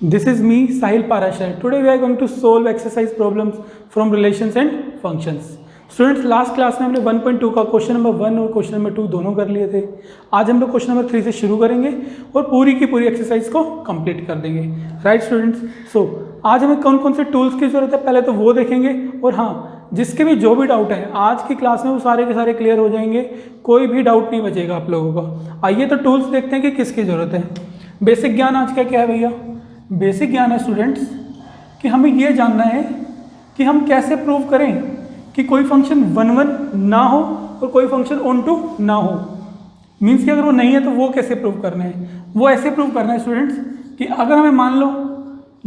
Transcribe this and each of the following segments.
This is me, Sahil Parashar. Today we are going to solve exercise problems from relations and functions. Students last class में हमने 1.2 का question number 1 और question number 2 दोनों कर लिए थे. आज हम लोग क्वेश्चन नंबर 3 से शुरू करेंगे और पूरी की पूरी एक्सरसाइज को कंप्लीट कर देंगे. राइट स्टूडेंट्स, सो आज हमें कौन कौन से टूल्स की जरूरत है पहले तो वो देखेंगे, और हाँ, जिसके भी जो भी डाउट है आज की क्लास में वो सारे के सारे क्लियर हो जाएंगे. कोई भी डाउट नहीं बचेगा आप लोगों का. आइए तो टूल्स देखते हैं कि किसकी ज़रूरत है. बेसिक ज्ञान आज का क्या है भैया? बेसिक ज्ञान है स्टूडेंट्स कि हमें ये जानना है कि हम कैसे प्रूव करें कि कोई फंक्शन 1 ना हो और कोई फंक्शन ऑन टू ना हो. मीन्स कि अगर वो नहीं है तो वो कैसे प्रूव करना है? वो ऐसे प्रूव करना है स्टूडेंट्स कि अगर हमें मान लो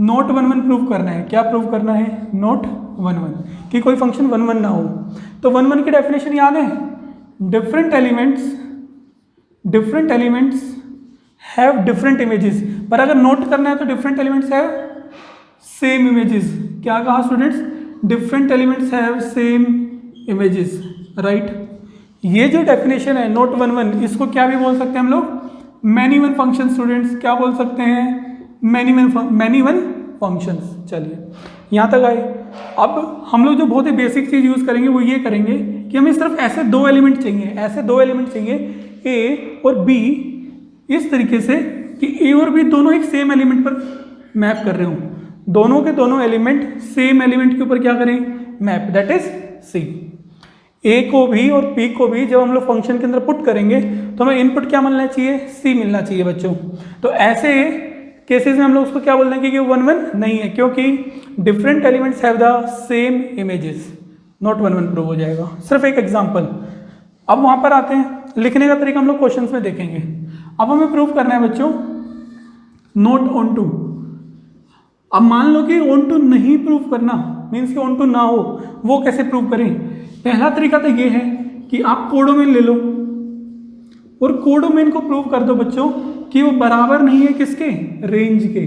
नॉट 1 प्रूव करना है. क्या प्रूव करना है? नॉट 1 कि कोई फंक्शन 1 ना हो. तो 1 की डेफिनेशन याद है? Different elements have different images. पर अगर नोट करना है तो different elements have same images. क्या कहा students? Different elements have same images. Right, ये जो डेफिनेशन है नोट 1 इसको क्या भी बोल सकते हैं हम लोग? Many one function. स्टूडेंट्स क्या बोल सकते हैं? Many one functions. चलिए यहाँ तक आए. अब हम लोग जो बहुत ही बेसिक चीज़ यूज़ करेंगे वो ये करेंगे कि हमें सिर्फ ऐसे दो एलिमेंट चाहिए, ए और बी, इस तरीके से कि ए और बी दोनों एक सेम एलिमेंट पर मैप कर रहे हो. दोनों के दोनों एलिमेंट सेम एलिमेंट के ऊपर क्या करें? Map. That is C. A को भी और पी को भी जब हम लोग फंक्शन के अंदर पुट करेंगे तो हमें इनपुट क्या मिलना चाहिए? सी मिलना चाहिए बच्चों. तो ऐसे केसेस में हम लोग उसको क्या बोल देंगे कि 1 नहीं है, क्योंकि different elements have the same images. Not 1 prove हो जाएगा. सिर्फ एक एग्जाम्पल. अब वहाँ पर आते हैं. लिखने का तरीका हम लोग क्वेश्चंस में देखेंगे. अब हमें प्रूव करना है बच्चों नोट ऑन टू. अब मान लो कि ऑन टू नहीं प्रूव करना, मीन्स कि ऑन टू ना हो, वो कैसे प्रूव करें? पहला तरीका तो ये है कि आप कोडोमेन ले लो और कोडोमेन को प्रूव कर दो बच्चों कि वो बराबर नहीं है किसके? रेंज के.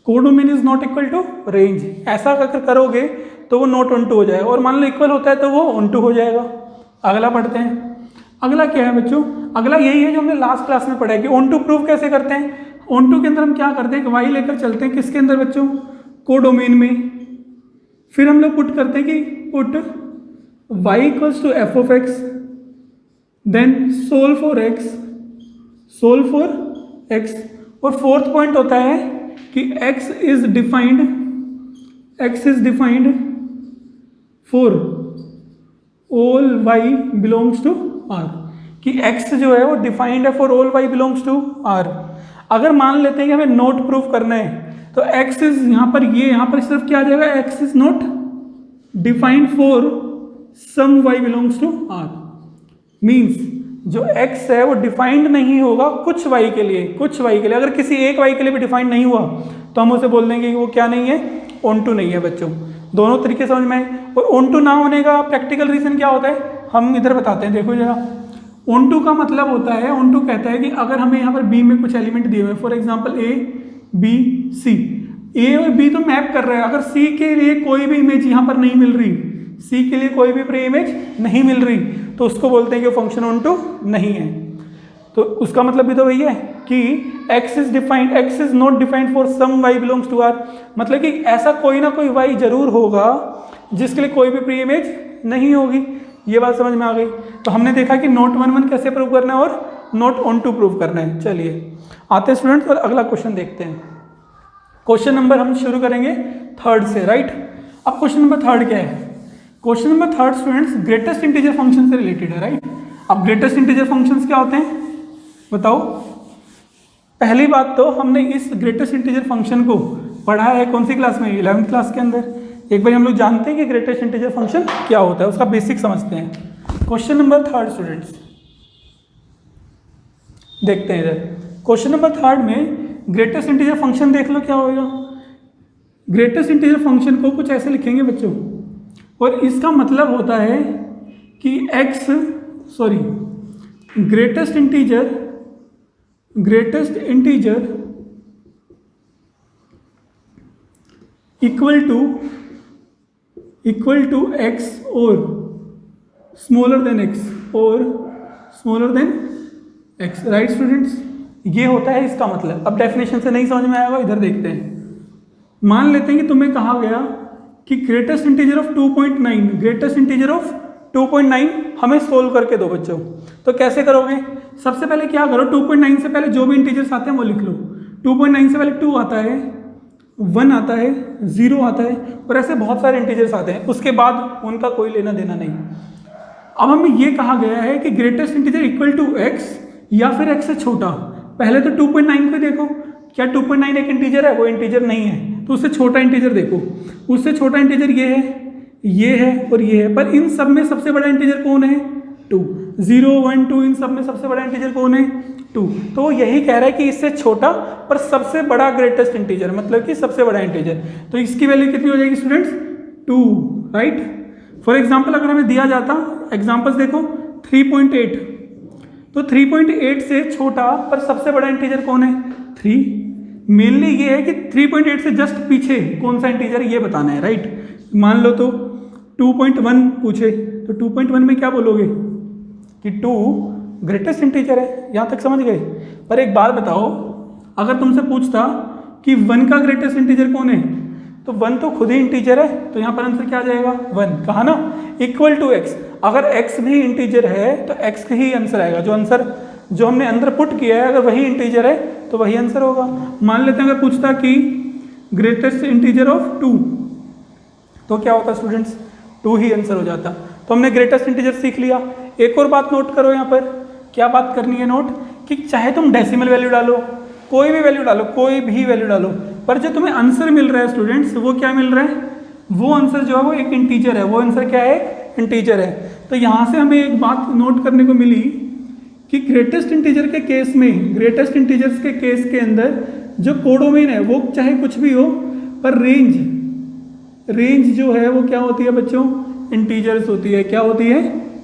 Codomain is not equal to range. ऐसा अगर करोगे तो वो नॉट ऑन टू हो जाएगा, और मान लो इक्वल होता है तो वो ऑन टू हो जाएगा. अगला पढ़ते हैं. अगला क्या है बच्चों? अगला यही है जो हमने लास्ट क्लास में पढ़ा है कि ऑन टू प्रूव कैसे करते हैं. ऑन टू के अंदर हम क्या करते हैं कि वाई लेकर चलते हैं किसके अंदर बच्चों? कोडोमेन में. फिर हम लोग पुट करते हैं कि put y equals to f of x, then solve for x. और फोर्थ पॉइंट होता है कि x is defined for all y belongs to r. कि x जो है वो डिफाइंड है for all y belongs to r. अगर मान लेते हैं कि हमें नोट प्रूफ करना है तो x इज यहाँ पर सिर्फ क्या आ जाएगा? x is not defined for some y belongs to r. Means जो x है वो डिफाइंड नहीं होगा कुछ y के लिए. अगर किसी एक y के लिए भी डिफाइंड नहीं हुआ तो हम उसे बोल देंगे कि वो क्या नहीं है? ऑन टू नहीं है बच्चों. दोनों तरीके समझ में आए. और ऑन टू ना होने का प्रैक्टिकल रीजन क्या होता है हम इधर बताते हैं. देखो जरा, ऑन टू का मतलब होता है, ऑन टू कहता है कि अगर हमें यहाँ पर बी में कुछ एलिमेंट दिए हुए हैं, for example A B C, A और बी तो मैप कर रहे हैं. अगर सी के लिए कोई भी इमेज यहाँ पर नहीं मिल रही, सी के लिए कोई भी प्री इमेज नहीं मिल रही, तो उसको बोलते हैं कि फंक्शन ऑन टू नहीं है. तो उसका मतलब भी तो वही है कि x is not defined for some y belongs to r. मतलब कि ऐसा कोई ना कोई y जरूर होगा जिसके लिए कोई भी प्री इमेज नहीं होगी. ये बात समझ में आ गई. तो हमने देखा कि नोट 1 कैसे प्रूव करना है और नोट ऑन टू प्रूव करना है. चलिए आते हैं स्टूडेंट्स और अगला क्वेश्चन देखते हैं. क्वेश्चन नंबर हम शुरू करेंगे 3 से. राइट, अब क्वेश्चन नंबर 3 क्या है? Question number 3 students greatest integer function से रिलेटेड है. राइट, अब ग्रेटेस्ट इंटीजर फंक्शंस क्या होते हैं बताओ? पहली बात तो हमने इस ग्रेटेस्ट इंटीजर फंक्शन को पढ़ा है कौन सी क्लास में? 11th क्लास के अंदर. एक बार हम लोग जानते हैं कि ग्रेटेस्ट इंटीजर फंक्शन क्या होता है, उसका बेसिक समझते हैं. क्वेश्चन नंबर 3 स्टूडेंट्स देखते हैं इधर. क्वेश्चन नंबर 3 में ग्रेटेस्ट इंटीजर फंक्शन देख लो क्या होगा. ग्रेटेस्ट इंटीजर फंक्शन को कुछ ऐसे लिखेंगे बच्चों, और इसका मतलब होता है कि greatest integer equal to x और smaller than x. Right students, ये होता है इसका मतलब। अब डेफिनेशन से नहीं समझ में आएगा, इधर देखते हैं। मान लेते हैं कि तुम्हें कहा गया कि greatest integer of 2.9, greatest integer of 2.9 हमें सोल्व करके दो बच्चों। तो कैसे करोगे? सबसे पहले क्या करो, 2.9 से पहले जो भी इंटीजर्स आते हैं वो लिख लो। 2.9 से पहले 2 आता है, 1 आता है, 0 आता है, और ऐसे बहुत सारे इंटीजर्स आते हैं। उसके बाद उनका कोई लेना देना नहीं। अब हमें ये कहा गया है कि greatest integer equal to x या फिर एक्स से छोटा। पहले तो 2.9 को देखो, क्या 2.9 एक इंटीजर है? वो इंटीजर नहीं है, तो उससे छोटा इंटीजर देखो। उससे छोटा इंटीजर ये है, ये है और ये है, पर इन सब में सबसे बड़ा इंटीजर कौन है? 2। 0, 1, 2 इन सब में सबसे बड़ा इंटीजर कौन है? 2। तो वो यही कह रहा है कि इससे छोटा पर सबसे बड़ा ग्रेटेस्ट इंटीजर, मतलब कि सबसे बड़ा इंटीजर। तो इसकी वैल्यू कितनी हो जाएगी स्टूडेंट्स? 2, राइट। फॉर एग्जाम्पल अगर हमें दिया जाता, एग्जाम्पल्स देखो, 3.8, तो 3.8 से छोटा पर सबसे बड़ा इंटीजर कौन है? 3। मेनली ये है कि 3.8 से जस्ट पीछे कौन सा इंटीजर ये बताना है, राइट। मान लो तो 2.1 पूछे, तो 2.1 में क्या बोलोगे कि 2 ग्रेटेस्ट इंटीजर है। यहाँ तक समझ गए? पर एक बात बताओ, अगर तुमसे पूछता कि 1 का ग्रेटेस्ट इंटीजर कौन है, तो 1 तो खुद ही इंटीजर है, तो यहाँ पर आंसर क्या आ जाएगा? 1। कहा ना, इक्वल टू एक्स। अगर x भी इंटीजर है तो x का ही आंसर आएगा। जो आंसर जो हमने अंदर पुट किया है, अगर वही इंटीजर है तो वही आंसर होगा। मान लेते हैं अगर पूछता कि ग्रेटेस्ट इंटीजर ऑफ 2, तो क्या होता स्टूडेंट्स? 2 ही आंसर हो जाता। तो हमने ग्रेटेस्ट इंटीजर सीख लिया। एक और बात नोट करो यहाँ पर, क्या बात करनी है नोट, कि चाहे तुम डेसिमल वैल्यू डालो, कोई भी वैल्यू डालो, कोई भी वैल्यू डालो, पर जो तुम्हें आंसर मिल रहा है स्टूडेंट्स, वो क्या मिल रहा है? वो आंसर जो है वो एक इंटीजर है। वो आंसर क्या है? इंटीजर है। तो यहाँ से हमें एक बात नोट करने को मिली कि ग्रेटेस्ट इंटीजर के केस में, ग्रेटेस्ट इंटीजर्स के केस के अंदर जो कोडोमेन है वो चाहे कुछ भी हो, पर रेंज जो है वो क्या होती है बच्चों? इंटीजर्स होती है। क्या होती है?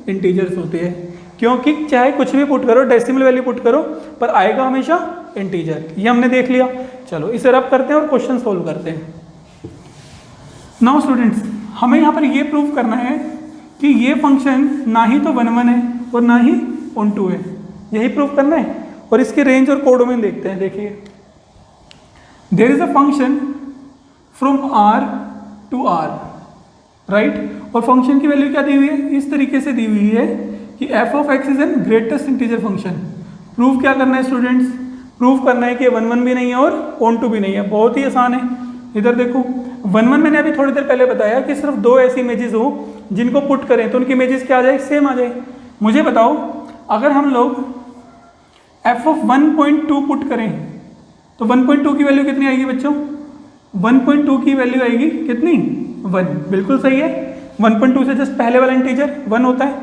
इंटीजर्स होती है। क्योंकि चाहे कुछ भी पुट करो, डेसिमल वैल्यू पुट करो, पर आएगा हमेशा इंटीजर। ये हमने देख लिया। चलो इसे रब करते हैं और क्वेश्चन सोल्व करते हैं। नाउ स्टूडेंट्स, हमें यहाँ पर ये प्रूव करना है कि ये फंक्शन ना ही तो 1 1 है और ना ही ऑन 2 है। यही प्रूव करना है। और इसके रेंज और कोडोमेन देखते हैं। देखिए, there is a function from R to R, right. और फंक्शन की वैल्यू क्या दी हुई है? इस तरीके से दी हुई है कि f of x is an greatest integer function. Prove क्या करना है स्टूडेंट्स? प्रूव करना है कि 1 1 भी नहीं है और ऑन 2 भी नहीं है। बहुत ही आसान है। इधर देखो, 1 1 मैंने अभी थोड़ी देर पहले बताया कि सिर्फ 2 ऐसी इमेजेस हो जिनको पुट करें तो उनकी इमेजेस क्या आ जाए? सेम आ जाए। मुझे बताओ, अगर हम लोग f ऑफ 1.2 पुट करें तो 1.2 की वैल्यू कितनी आएगी बच्चों? 1.2 की वैल्यू आएगी कितनी? 1। बिल्कुल सही है। 1.2 से जस्ट पहले वाला इंटीजर 1 होता है।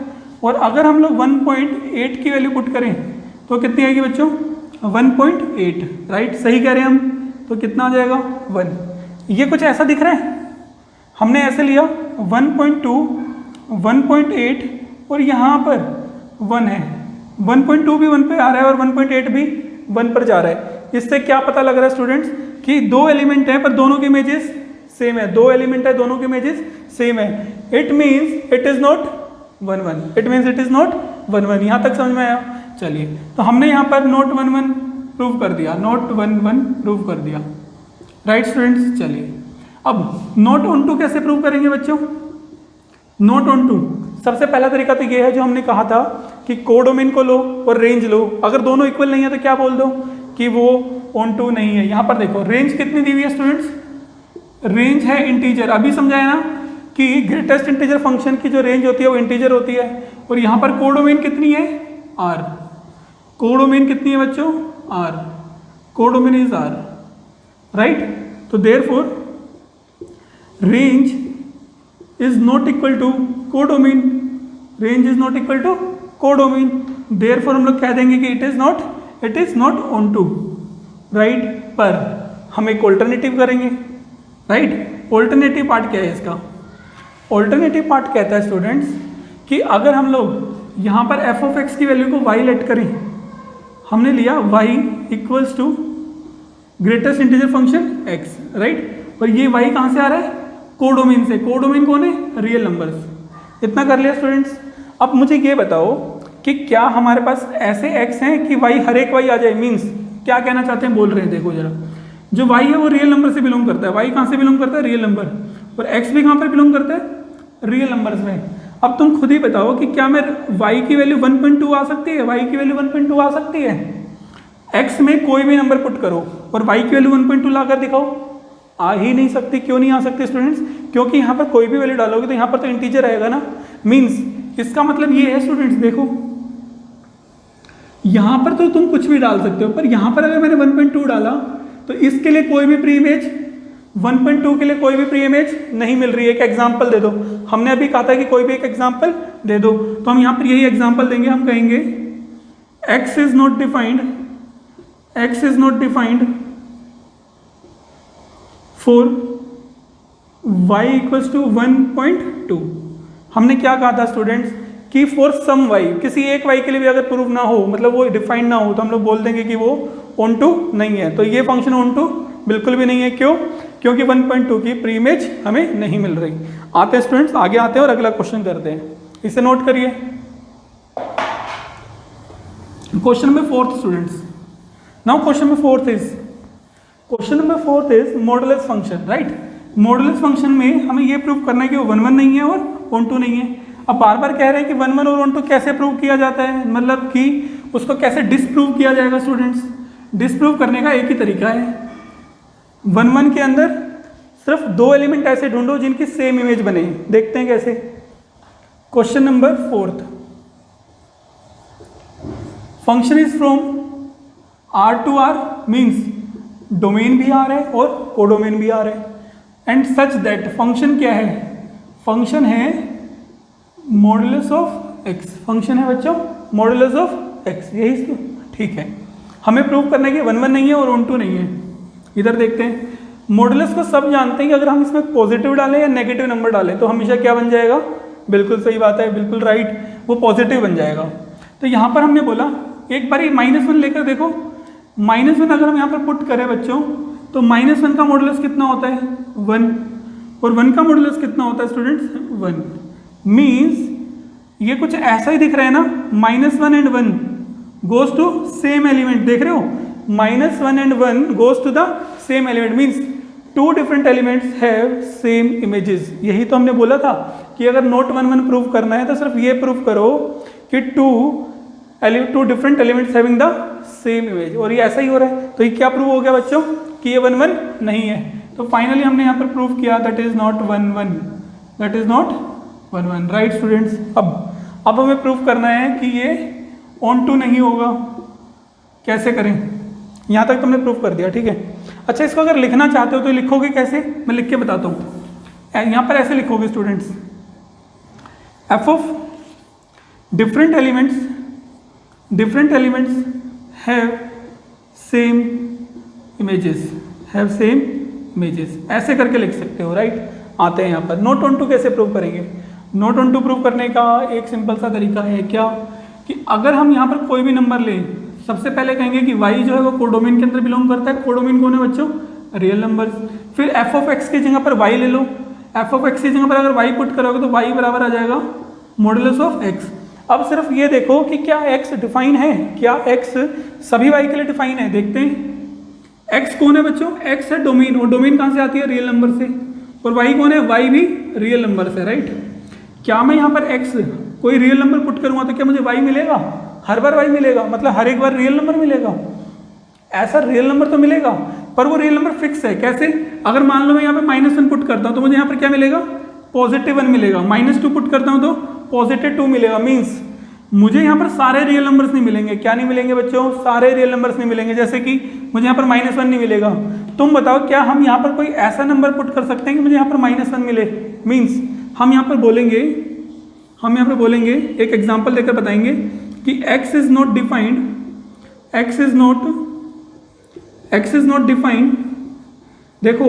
और अगर हम लोग 1.8 की वैल्यू पुट करें तो कितनी आएगी बच्चों? 1.8, राइट। सही कह रहे हैं हम। तो कितना आ जाएगा? 1। ये कुछ ऐसा दिख रहा है, हमने ऐसे लिया 1.2, 1.8 और यहाँ पर 1 है। 1.2 भी 1 पे आ रहा है और 1.8 भी 1 पर जा रहा है। इससे क्या पता लग रहा है स्टूडेंट्स कि 2 एलिमेंट हैं पर दोनों की इमेजेस सेम है। 2 एलिमेंट है, दोनों की इमेजेस सेम है। It means it is not 1 1। It means it is not 1 1। यहाँ तक समझ में आया? चलिए, तो हमने यहाँ पर नॉट 1 1 प्रूव कर दिया, नॉट 1 1 प्रूव कर दिया, राइट स्टूडेंट्स। चलिए, अब नॉट ऑन 2 कैसे प्रूव करेंगे बच्चों? नॉट ऑन 2 सबसे पहला तरीका तो ये है जो हमने कहा था कि कोडोमेन को लो और रेंज लो। अगर दोनों इक्वल नहीं है तो क्या बोल दो कि वो ऑन 2 नहीं है। यहाँ पर देखो, रेंज कितनी दी हुई है स्टूडेंट्स? रेंज है इंटीजर। अभी समझाया ना कि ग्रेटेस्ट इंटीजर फंक्शन की जो रेंज होती है वो इंटीजर होती है। और यहाँ पर कोडोमेन कितनी है? R। कोडोमेन कितनी है बच्चों? R। Codomain is R, right. तो therefore range is not equal to codomain, range is not equal to codomain, therefore हम लोग कह देंगे कि it is not onto, right। पर हम एक ऑल्टरनेटिव करेंगे, राइट। ऑल्टरनेटिव पार्ट क्या है इसका? ऑल्टरनेटिव पार्ट कहता है स्टूडेंट्स कि अगर हम लोग यहाँ पर f ऑफ x की वैल्यू को y लेट करें, हमने लिया y equals to greatest integer function x, right. और ये y कहाँ से आ रहा है? कोडोमेन से। कोडोमेन कौन है? Real numbers. इतना कर लिया स्टूडेंट्स। अब मुझे ये बताओ कि क्या हमारे पास ऐसे x हैं कि y हर एक y आ जाए? मीन्स क्या कहना चाहते हैं बोल रहे हैं, देखो जरा, जो y है वो रियल नंबर से बिलोंग करता है, y कहाँ से बिलोंग करता है, रियल नंबर, और x भी कहाँ पर बिलोंग करता है, रियल नंबर्स में। अब तुम खुद ही बताओ कि क्या मैं y की वैल्यू 1.2 आ सकती है, y की वैल्यू 1.2 आ सकती है, x में कोई भी नंबर पुट करो और y की वैल्यू 1.2 ला कर दिखाओ, आ ही नहीं सकती। क्यों नहीं आ सकती स्टूडेंट्स, क्योंकि यहाँ पर कोई भी वैल्यू डालोगे तो यहाँ पर तो इंटीजर आएगा ना, मीन्स इसका मतलब ये है स्टूडेंट्स, देखो यहाँ पर तो तुम कुछ भी डाल सकते हो, पर यहाँ पर अगर मैंने 1.2 डाला तो इसके लिए कोई भी प्री इमेज, 1.2 के लिए कोई भी प्री इमेज नहीं मिल रही है। एक एग्जाम्पल दे दो, हमने अभी कहा था कि कोई भी एक एग्जाम्पल दे दो, तो हम यहाँ पर यही एग्जाम्पल देंगे, हम कहेंगे x is not defined, x is not defined for y equals to 1.2। हमने क्या कहा था स्टूडेंट्स कि फॉर सम y, किसी एक y के लिए भी अगर प्रूव ना हो, मतलब वो डिफाइंड ना हो, तो हम लोग बोल देंगे कि वो ऑन टू नहीं है। तो ये फंक्शन ऑन टू बिल्कुल भी नहीं है, क्यों, क्योंकि 1.2 की प्री इमेज हमें नहीं मिल रही। आते हैं स्टूडेंट्स, आगे आते हैं और अगला क्वेश्चन करते हैं, इसे नोट करिए। Question number 4 students, now question number 4 is modulus function, right. Modulus function में हमें ये प्रूव करना है कि वो 1 1 नहीं है और ऑन टू नहीं है। अब बार बार कह रहे हैं कि 1 1 और ऑन टू कैसे प्रूव किया जाता है, मतलब कि उसको कैसे डिसप्रूव किया जाएगा स्टूडेंट्स। डिसप्रूव करने का एक ही तरीका है, 1 1 के अंदर सिर्फ 2 एलिमेंट ऐसे ढूंढो जिनकी सेम इमेज बने। देखते हैं कैसे। Question number 4, function is from R to R, means domain भी R है और कोडोमेन भी R है, एंड सच दैट फंक्शन क्या है, फंक्शन है मॉडुलस ऑफ x, फंक्शन है बच्चों मॉडुलस ऑफ x, यही इसको ठीक है। हमें प्रूव करना है कि 1 1 नहीं है और ऑन टू नहीं है। इधर देखते हैं, मॉडुलस को सब जानते हैं कि अगर हम इसमें पॉजिटिव डालें या नेगेटिव नंबर डालें तो हमेशा क्या बन जाएगा, बिल्कुल सही बात है, बिल्कुल राइट, वो पॉजिटिव बन जाएगा। तो यहाँ पर हमने बोला एक बार -1 लेकर देखो, -1 अगर हम यहाँ पर पुट करें बच्चों तो -1 का मॉडुलस कितना होता है, 1, और 1 का मॉडुलस कितना होता है स्टूडेंट्स, 1। मीन्स ये कुछ ऐसा ही दिख रहा है ना, -1 and 1 goes to same element, देख रहे हो, -1 and 1 goes to the same element, means 2 different elements have same images. यही तो हमने बोला था कि अगर नॉट 1 1 प्रूव करना है तो सिर्फ ये प्रूव करो कि 2 different elements having the same image, और ये ऐसा ही हो रहा है। तो ये क्या प्रूव हो गया बच्चों कि ये 1 1 नहीं है। तो फाइनली हमने यहाँ पर प्रूव किया that is not 1 1, that is not 1 1, right students. अब हमें प्रूव करना है कि ये ऑन टू नहीं होगा। कैसे करें, यहाँ तक तुमने प्रूव कर दिया, ठीक है। अच्छा, इसको अगर लिखना चाहते हो तो लिखोगे कैसे, मैं लिख के बताता हूँ। यहाँ पर ऐसे लिखोगे students, f of different elements have same images, ऐसे करके लिख सकते हो, राइट। आते हैं यहाँ पर नॉट ऑन टू कैसे प्रूव करेंगे। नॉट ऑन टू प्रूव करने का एक सिंपल सा तरीका है क्या, कि अगर हम यहाँ पर कोई भी नंबर लें, सबसे पहले कहेंगे कि y जो है वो कोडोमेन के अंदर बिलोंग करता है। कोडोमेन कौन है बच्चों, रियल नंबर। फिर f ऑफ x की जगह पर y ले लो, f ऑफ x की जगह पर अगर y पुट करोगे तो y बराबर आ जाएगा मॉडुलस ऑफ x। अब सिर्फ ये देखो कि क्या x डिफाइन है, क्या x सभी y के लिए डिफाइन है। देखते हैं x कौन है बच्चों, x है डोमेन, और डोमेन कहाँ से आती है, रियल नंबर से, और y कौन है, y भी रियल नंबर से, राइट। क्या मैं यहाँ पर x कोई रियल नंबर पुट करूँगा तो क्या मुझे y मिलेगा, हर बार y मिलेगा, मतलब हर एक बार रियल नंबर मिलेगा, ऐसा रियल नंबर तो मिलेगा, पर वो रियल नंबर फिक्स है। कैसे, अगर मान लो मैं यहाँ पे -1 पुट करता हूँ तो मुझे यहाँ पर क्या मिलेगा, +1 मिलेगा। -2 पुट करता हूँ तो +2 मिलेगा। मीन्स मुझे यहाँ पर सारे रियल नंबर्स नहीं मिलेंगे। क्या नहीं मिलेंगे बच्चों, सारे रियल नंबर्स नहीं मिलेंगे। जैसे कि मुझे यहाँ पर -1 नहीं मिलेगा। तुम बताओ क्या हम यहाँ पर कोई ऐसा नंबर पुट कर सकते हैं कि मुझे यहाँ पर -1 मिले। मीन्स हम यहाँ पर बोलेंगे, एक एग्जाम्पल देकर बताएंगे कि x इज नॉट डिफाइंड। देखो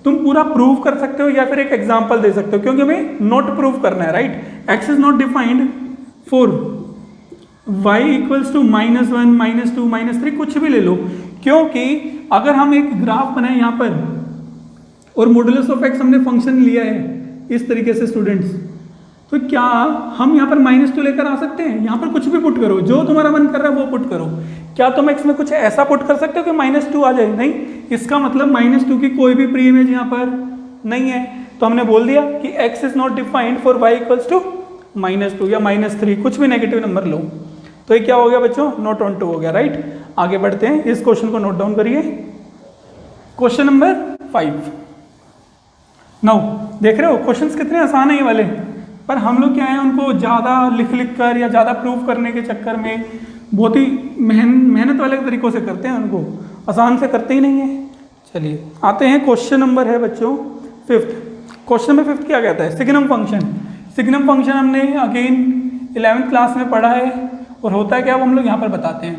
तुम पूरा प्रूव कर सकते हो या फिर एक एग्जाम्पल दे सकते हो, क्योंकि हमें नॉट प्रूव करना है, right. x is not defined for y equals to -1, -2, -3, कुछ भी ले लो। क्योंकि अगर हम एक ग्राफ बनाए यहाँ पर और मॉडुलस ऑफ x हमने फंक्शन लिया है इस तरीके से स्टूडेंट्स, तो क्या हम यहाँ पर -2 लेकर आ सकते हैं। यहाँ पर कुछ भी पुट करो, जो तुम्हारा मन कर रहा है वो पुट करो। क्या तुम x में कुछ ऐसा पुट कर सकते हो कि -2 आ जाए? नहीं, इसका मतलब -2 की कोई भी प्री इमेज यहाँ पर नहीं है। तो हमने बोल दिया कि x is not defined for y equals to -2 या -3, कुछ भी नेगेटिव नंबर लो। तो ये क्या हो गया बच्चों? नॉट ऑन टू हो गया, राइट। आगे बढ़ते हैं, इस क्वेश्चन को नोट डाउन करिए। Question number 5। नाउ देख रहे हो क्वेश्चंस कितने आसान है ये वाले, पर हम लोग क्या है उनको ज़्यादा लिख कर या ज़्यादा प्रूव करने के चक्कर में बहुत ही मेहनत वाले तरीकों से करते हैं, उनको आसान से करते ही नहीं है। चलिए आते हैं, क्वेश्चन नंबर है बच्चों 5। क्वेश्चन नंबर 5 क्या कहता है? Signum function. सिग्नम फंक्शन हमने अगेन 11th क्लास में पढ़ा है, और होता है क्या वो हम लोग यहाँ पर बताते हैं।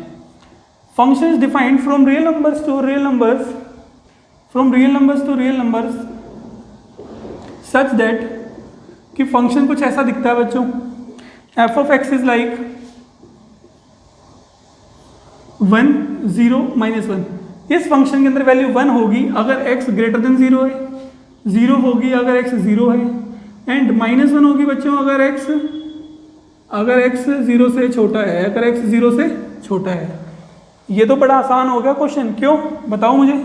Function is defined from real numbers to real numbers, from real numbers to real numbers such that कि फंक्शन कुछ ऐसा दिखता है बच्चों, f of x is like 1 0 -1। इस फंक्शन के अंदर वैल्यू 1 होगी अगर x ग्रेटर देन 0 है, 0 होगी अगर x 0 है, एंड -1 होगी बच्चों अगर x 0 से छोटा है, अगर x 0 से छोटा है। ये तो बड़ा आसान हो गया क्वेश्चन, क्यों बताओ मुझे?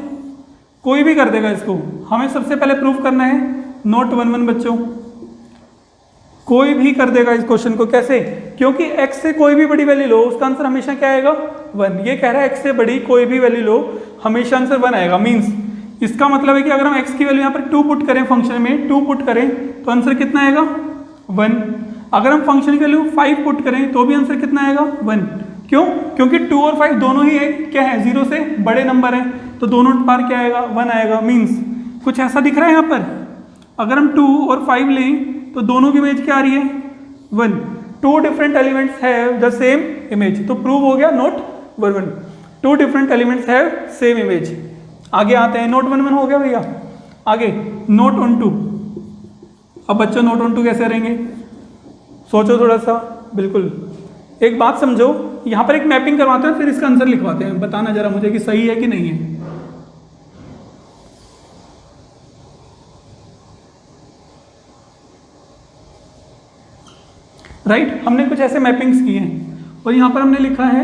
कोई भी कर देगा इसको। हमें सबसे पहले प्रूफ करना है नॉट 1 1 बच्चों, कोई भी कर देगा इस क्वेश्चन को। कैसे? क्योंकि x से कोई भी बड़ी वैल्यू लो उसका आंसर हमेशा क्या आएगा? 1। ये कह रहा है x से बड़ी कोई भी वैल्यू लो हमेशा आंसर 1 आएगा। मींस इसका मतलब है कि अगर हम x की वैल्यू यहाँ पर 2 पुट करें, फंक्शन में 2 पुट करें तो आंसर कितना आएगा? 1। अगर हम फंक्शन की वैल्यू 5 पुट करें तो भी आंसर कितना आएगा? 1। क्यों? क्योंकि 2 और 5 दोनों ही क्या है? 0 से बड़े नंबर हैं, तो दोनों पार क्या आएगा? 1 आएगा। मीन्स कुछ ऐसा दिख रहा है यहाँ पर, अगर हम 2 और 5 लें तो दोनों की इमेज क्या आ रही है? 1। 2 different elements have the same image, तो प्रूव हो गया not 1 1। 2 different elements have same image. आगे आते हैं, नॉट 1 1 हो गया भैया। आगे नॉट ऑन 2। अब बच्चों नॉट ऑन 2 कैसे रहेंगे? सोचो थोड़ा सा। बिल्कुल, एक बात समझो, यहाँ पर एक मैपिंग करवाते हैं फिर इसका आंसर लिखवाते हैं। बताना जरा मुझे कि सही है कि नहीं है। राइट, हमने कुछ ऐसे मैपिंग्स किए हैं और यहाँ पर हमने लिखा है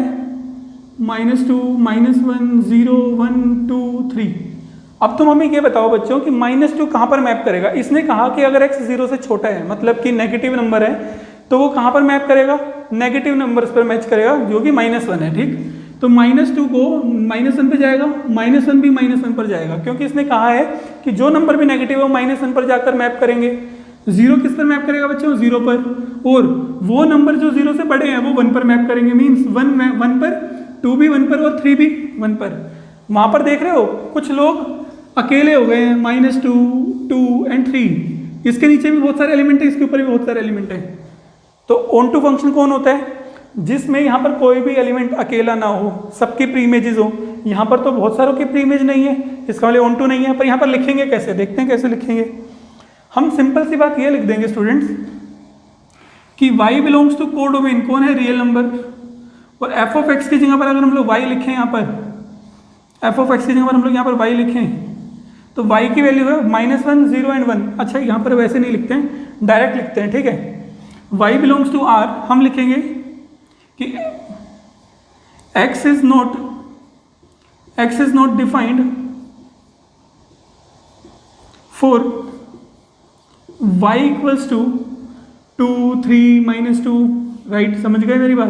-2 -1 0 1 2 3। अब तुम हमें ये बताओ बच्चों कि -2 कहाँ पर मैप करेगा? इसने कहा कि अगर x 0 से छोटा है, मतलब कि नेगेटिव नंबर है, तो वो कहाँ पर मैप करेगा? नेगेटिव नंबर्स पर मैच करेगा, जो कि -1 है। ठीक, तो -2 को -1 पे जाएगा, -1 भी -1 पर जाएगा, क्योंकि इसने कहा है कि जो नंबर भी नेगेटिव है वो -1 पर जाकर मैप करेंगे। 0 किस पर मैप करेगा बच्चों? 0 पर। और वो नंबर जो 0 से बड़े हैं वो 1 पर मैप करेंगे। मीन्स 1 पर, 2 भी 1 पर और 3 भी 1 पर। वहाँ पर देख रहे हो कुछ लोग अकेले हो गए हैं, -2 2 एंड 3। इसके नीचे भी बहुत सारे एलिमेंट है, इसके ऊपर भी बहुत सारे एलिमेंट है। तो ऑन टू फंक्शन कौन होता है? जिसमें यहाँ पर कोई भी एलिमेंट अकेला ना हो, सबकी प्री इमेजेस हो। यहाँ पर तो बहुत सारों की प्री इमेज नहीं है, इसका मतलब ऑन टू नहीं है। पर यहाँ पर लिखेंगे कैसे? देखते हैं कैसे लिखेंगे। हम सिंपल सी बात ये लिख देंगे स्टूडेंट्स कि y बिलोंग्स टू को डोमेन। कौन है? Real number. और f ऑफ x की जगह पर अगर हम लोग y लिखें, यहाँ पर f ऑफ x की जगह पर हम लोग यहाँ पर y लिखें, तो y की वैल्यू है -1 0 एंड 1। अच्छा, यहाँ पर वैसे नहीं लिखते हैं, डायरेक्ट लिखते हैं। ठीक है, y बिलोंग्स टू r। हम लिखेंगे कि x is not defined for y equals to 2 3 -2। Right, समझ गए मेरी बात?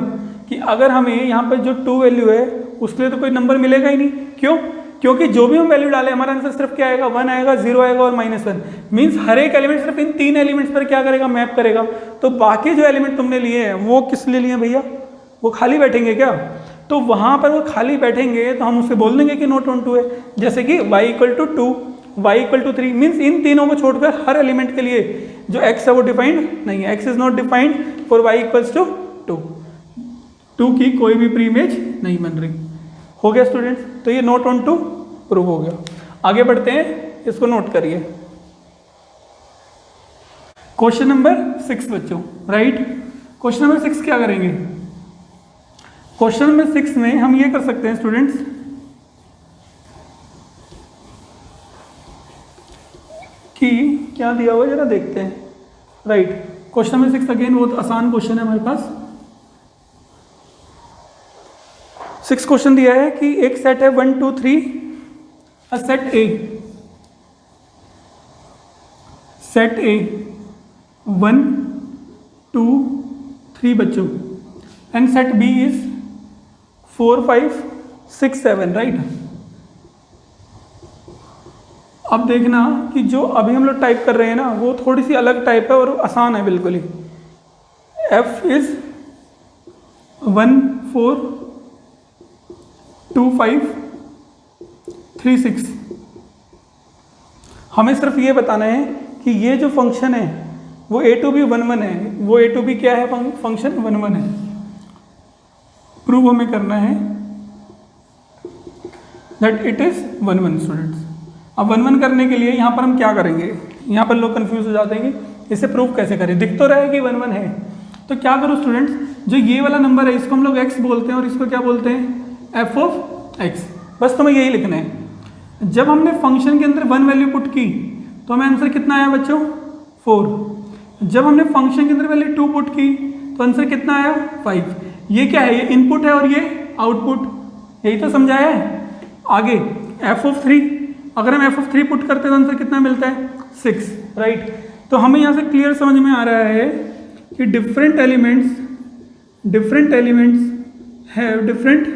कि अगर हमें यहाँ पर जो 2 वैल्यू है उसके लिए तो कोई नंबर मिलेगा ही नहीं। क्यों? क्योंकि जो भी हम वैल्यू डालें हमारा आंसर सिर्फ क्या आएगा? 1 आएगा, 0 आएगा और -1। मीन्स हर एक एलिमेंट सिर्फ इन 3 एलिमेंट्स पर क्या करेगा? मैप करेगा। तो बाकी जो एलिमेंट तुमने लिए हैं वो किस लिए लिए भैया? वो खाली बैठेंगे क्या? तो वहाँ पर वो खाली बैठेंगे तो हम उससे बोल देंगे कि नॉट ऑन 2 है। जैसे कि y equal to 2, y equal to 3। Means इन तीनों को छोड़कर हर एलिमेंट के लिए जो x है वो डिफाइंड नहीं है। x is not defined for y equals to 2। 2 की कोई भी प्री इमेज नहीं बन रही। हो गया स्टूडेंट्स? तो ये नॉट ऑन 2 प्रूव हो गया। आगे बढ़ते हैं, इसको नोट करिए। क्वेश्चन नंबर 6 बच्चों। राइट, क्वेश्चन नंबर 6 क्या करेंगे? क्वेश्चन नंबर 6 में हम ये कर सकते हैं स्टूडेंट्स कि क्या दिया हुआ जरा देखते हैं। राइट, क्वेश्चन नंबर 6 अगेन बहुत आसान क्वेश्चन है हमारे पास। 6 क्वेश्चन दिया है कि एक सेट है 1 2 3, सेट ए 1 2 3 बच्चों, and set B is 4 5 6 7, right. अब देखना कि जो अभी हम लोग टाइप कर रहे हैं ना वो थोड़ी सी अलग टाइप है और आसान है बिल्कुल ही। F is 1 4 2 5 3 6। हमें सिर्फ ये बताना है कि ये जो फंक्शन है वो a टू बी 1 1 है, वो a टू बी क्या है फंक्शन 1 1 है। प्रूव हमें करना है दैट इट इज 1 1 स्टूडेंट्स। अब 1 1 करने के लिए यहाँ पर हम क्या करेंगे, यहाँ पर लोग कंफ्यूज हो जाते हैं कि इसे प्रूव कैसे करें, दिख तो रहा है कि 1 1 है। तो क्या करो स्टूडेंट्स, जो ये वाला नंबर है इसको हम लोग x बोलते हैं और इसको क्या बोलते हैं f ऑफ x। बस तुम्हें यही लिखना है। जब हमने फंक्शन के अंदर 1 वैल्यू पुट की तो हमें आंसर कितना आया बच्चों 4। जब हमने फंक्शन के अंदर वैल्यू 2 पुट की तो आंसर कितना आया 5। ये क्या है, ये इनपुट है और ये आउटपुट, यही तो समझाया है। आगे f ऑफ 3, अगर हम f ऑफ 3 पुट करते हैं तो आंसर कितना मिलता है 6, राइट। तो हमें यहाँ से क्लियर समझ में आ रहा है कि different elements have different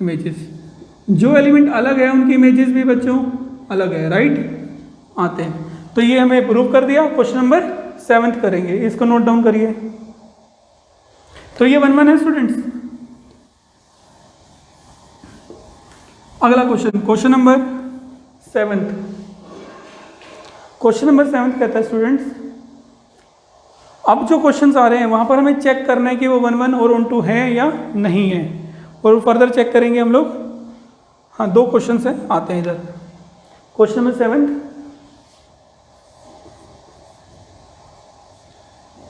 images. जो एलिमेंट अलग है उनकी इमेजेस भी बच्चों अलग है, राइट, आते हैं। तो ये हमें प्रूव कर दिया। क्वेश्चन नंबर 7 करेंगे, इसको नोट डाउन करिए। तो ये 1 1 है स्टूडेंट्स। अगला क्वेश्चन नंबर 7। क्वेश्चन नंबर 7 कहता है स्टूडेंट्स, अब जो क्वेश्चंस आ रहे हैं वहां पर हमें चेक करना है कि वो 1 1 और 1 2 है या नहीं है, और फर्दर चेक करेंगे हम लोग। हाँ, 2 क्वेश्चंस हैं, आते हैं इधर। Question number 7,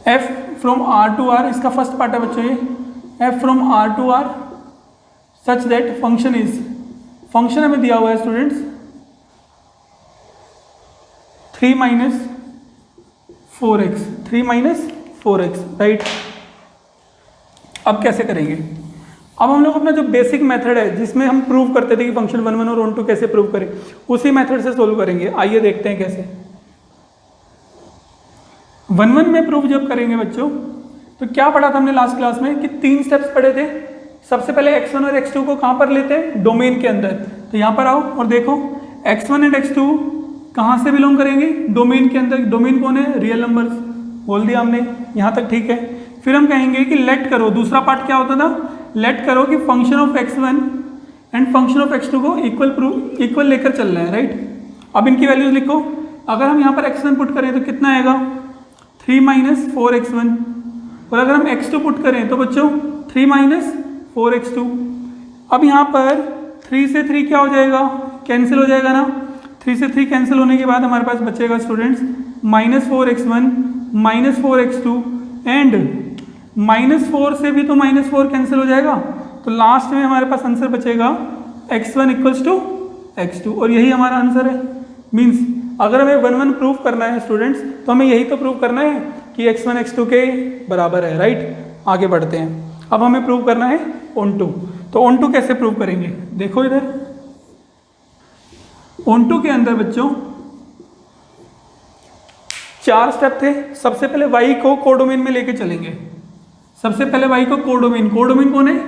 f from r to r, इसका फर्स्ट पार्ट है बच्चों ये, f from r to r such that function हमें दिया हुआ है स्टूडेंट्स 3 - 4x, राइट। अब कैसे करेंगे, अब हम लोग अपना जो बेसिक मेथड है जिसमें हम प्रूव करते थे कि फंक्शन 1 1 और 1 2 कैसे प्रूव करें, उसी मेथड से सोल्व करेंगे। आइए देखते हैं कैसे। 1 1 में प्रूव जब करेंगे बच्चों तो क्या पढ़ा था हमने लास्ट क्लास में कि 3 स्टेप्स पढ़े थे। सबसे पहले x1 और x2 को कहाँ पर लेते हैं, डोमेन के अंदर। तो यहाँ पर आओ और देखो x1 एंड x2 कहाँ से बिलोंग करेंगे, डोमेन के अंदर। डोमेन कौन है, रियल नंबर्स, बोल दिया हमने, यहाँ तक ठीक है। फिर हम कहेंगे कि लेट करो, दूसरा पार्ट क्या होता था, लेट करो कि function of x1 and function of x2 को इक्वल लेकर चल रहा है, राइट। अब इनकी वैल्यूज लिखो। अगर हम यहाँ पर x1 पुट करें तो कितना आएगा 3 - 4x1, और अगर हम x2 पुट करें तो बच्चों 3 - 4x2। अब यहाँ पर 3 से 3 क्या हो जाएगा, कैंसिल हो जाएगा ना। 3 से 3 कैंसिल होने के बाद हमारे पास बचेगा स्टूडेंट्स -4x1 -4x2, एंड -4 से भी तो -4 कैंसिल हो जाएगा। तो लास्ट में हमारे पास आंसर बचेगा x1 = x2, और यही हमारा आंसर है। मीन्स अगर हमें 1 1 प्रूव करना है स्टूडेंट्स तो हमें यही तो प्रूव करना है कि x1 x2 के बराबर है, राइट। आगे बढ़ते हैं। अब हमें प्रूव करना है ऑन टू। तो ऑन टू कैसे प्रूव करेंगे, देखो इधर। ऑन टू के अंदर बच्चों 4 स्टेप थे। सबसे पहले y को कोडोमेन में लेके चलेंगे। सबसे पहले y को कोडोमेन कौन है,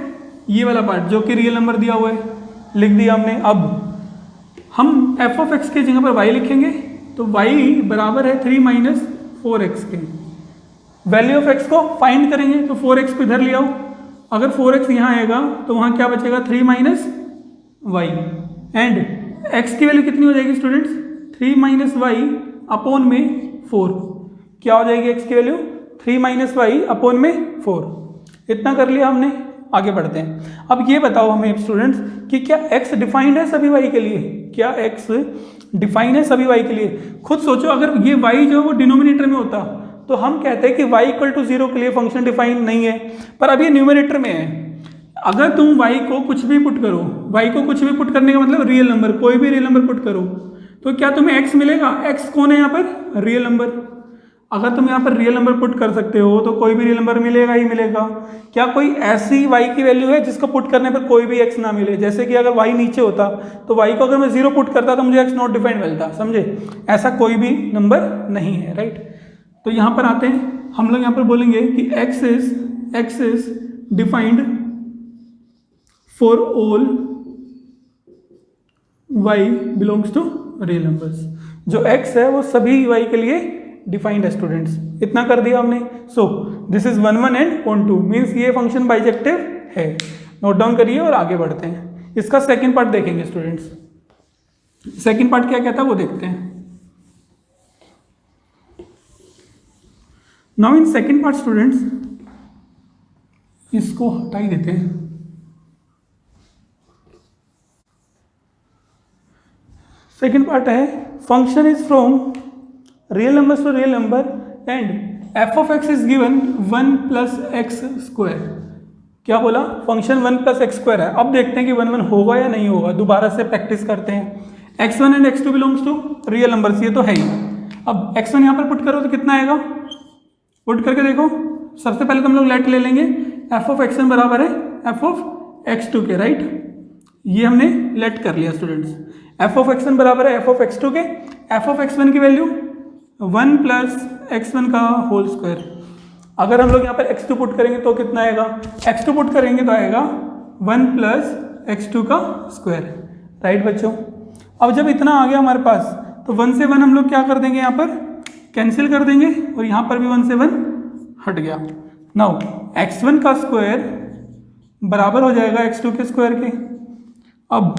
ये वाला पार्ट जो कि रियल नंबर दिया हुआ है, लिख दिया हमने। अब हम f ऑफ x की जगह पर y लिखेंगे, तो y बराबर है 3 - 4x के। वैल्यू ऑफ x को फाइंड करेंगे, तो 4x को इधर ले आओ। अगर 4x यहाँ आएगा तो वहाँ क्या बचेगा 3 - y, एंड x की वैल्यू कितनी हो जाएगी स्टूडेंट्स 3 - y अपॉन में 4। क्या हो जाएगी x की वैल्यू 3 - y अपॉन में 4। इतना कर लिया हमने, आगे बढ़ते हैं। अब ये बताओ हमें स्टूडेंट्स कि क्या x डिफाइंड है सभी y के लिए, क्या x डिफाइंड है सभी y के लिए। खुद सोचो, अगर ये y जो है वो डिनोमिनेटर में होता तो हम कहते हैं कि y = 0 के लिए फंक्शन डिफाइंड नहीं है, पर अब ये न्यूमरेटर में है। अगर तुम y को कुछ भी पुट करो, y को कुछ भी पुट करने का मतलब रियल नंबर, कोई भी रियल नंबर पुट करो, तो क्या तुम्हें x मिलेगा। x कौन है यहाँ पर, रियल नंबर। अगर तुम यहाँ पर रियल नंबर पुट कर सकते हो तो कोई भी रियल नंबर मिलेगा ही मिलेगा। क्या कोई ऐसी y की वैल्यू है जिसको पुट करने पर कोई भी x ना मिले? जैसे कि अगर y नीचे होता तो y को अगर मैं 0 पुट करता तो मुझे x नॉट डिफाइंड मिलता, समझे? ऐसा कोई भी नंबर नहीं है, राइट। तो यहाँ पर आते हैं, हम लोग यहाँ पर बोलेंगे कि x is defined for all y belongs to real numbers. जो x है वो सभी y के लिए डिफाइंड है स्टूडेंट्स। इतना कर दिया हमने। So this is 1 1 and 1 2 means ये फंक्शन बाइजेक्टिव है। नोट डाउन करिए और आगे बढ़ते हैं। इसका सेकंड पार्ट देखेंगे स्टूडेंट्स। सेकंड पार्ट क्या कहता है वो देखते हैं। Now in second part students, इसको हटा ही देते हैं। सेकंड पार्ट है function is from real numbers to real number and f of x is given 1 plus x square. क्या बोला? फंक्शन 1 प्लस एक्स स्क्वायर है। अब देखते हैं कि 1 1 होगा या नहीं होगा, दोबारा से प्रैक्टिस करते हैं। x1 and x2 belongs to real numbers, ये तो है ही। अब x1 यहाँ पर पुट करो तो कितना आएगा? पुट करके देखो। सबसे पहले तो हम लोग लेट ले लेंगे, एफ ऑफ x1 बराबर है एफ ऑफ x2 के, राइट। ये हमने लेट कर लिया स्टूडेंट्स। एफ ऑफ x1 बराबर है एफ ऑफ x2 के। एफ ऑफ x1 की वैल्यू 1 प्लस x1 का होल स्क्वायर। अगर हम लोग यहाँ पर x2 पुट करेंगे तो कितना आएगा? x2 पुट करेंगे तो आएगा 1 प्लस x2 का स्क्वायर, राइट बच्चों। अब जब इतना आ गया हमारे पास तो 1 से 1 हम लोग क्या कर देंगे, यहाँ पर कैंसिल कर देंगे और यहाँ पर भी 1 से 1 हट गया। नाउ x1 का स्क्वायर बराबर हो जाएगा x2 के स्क्वायर के। अब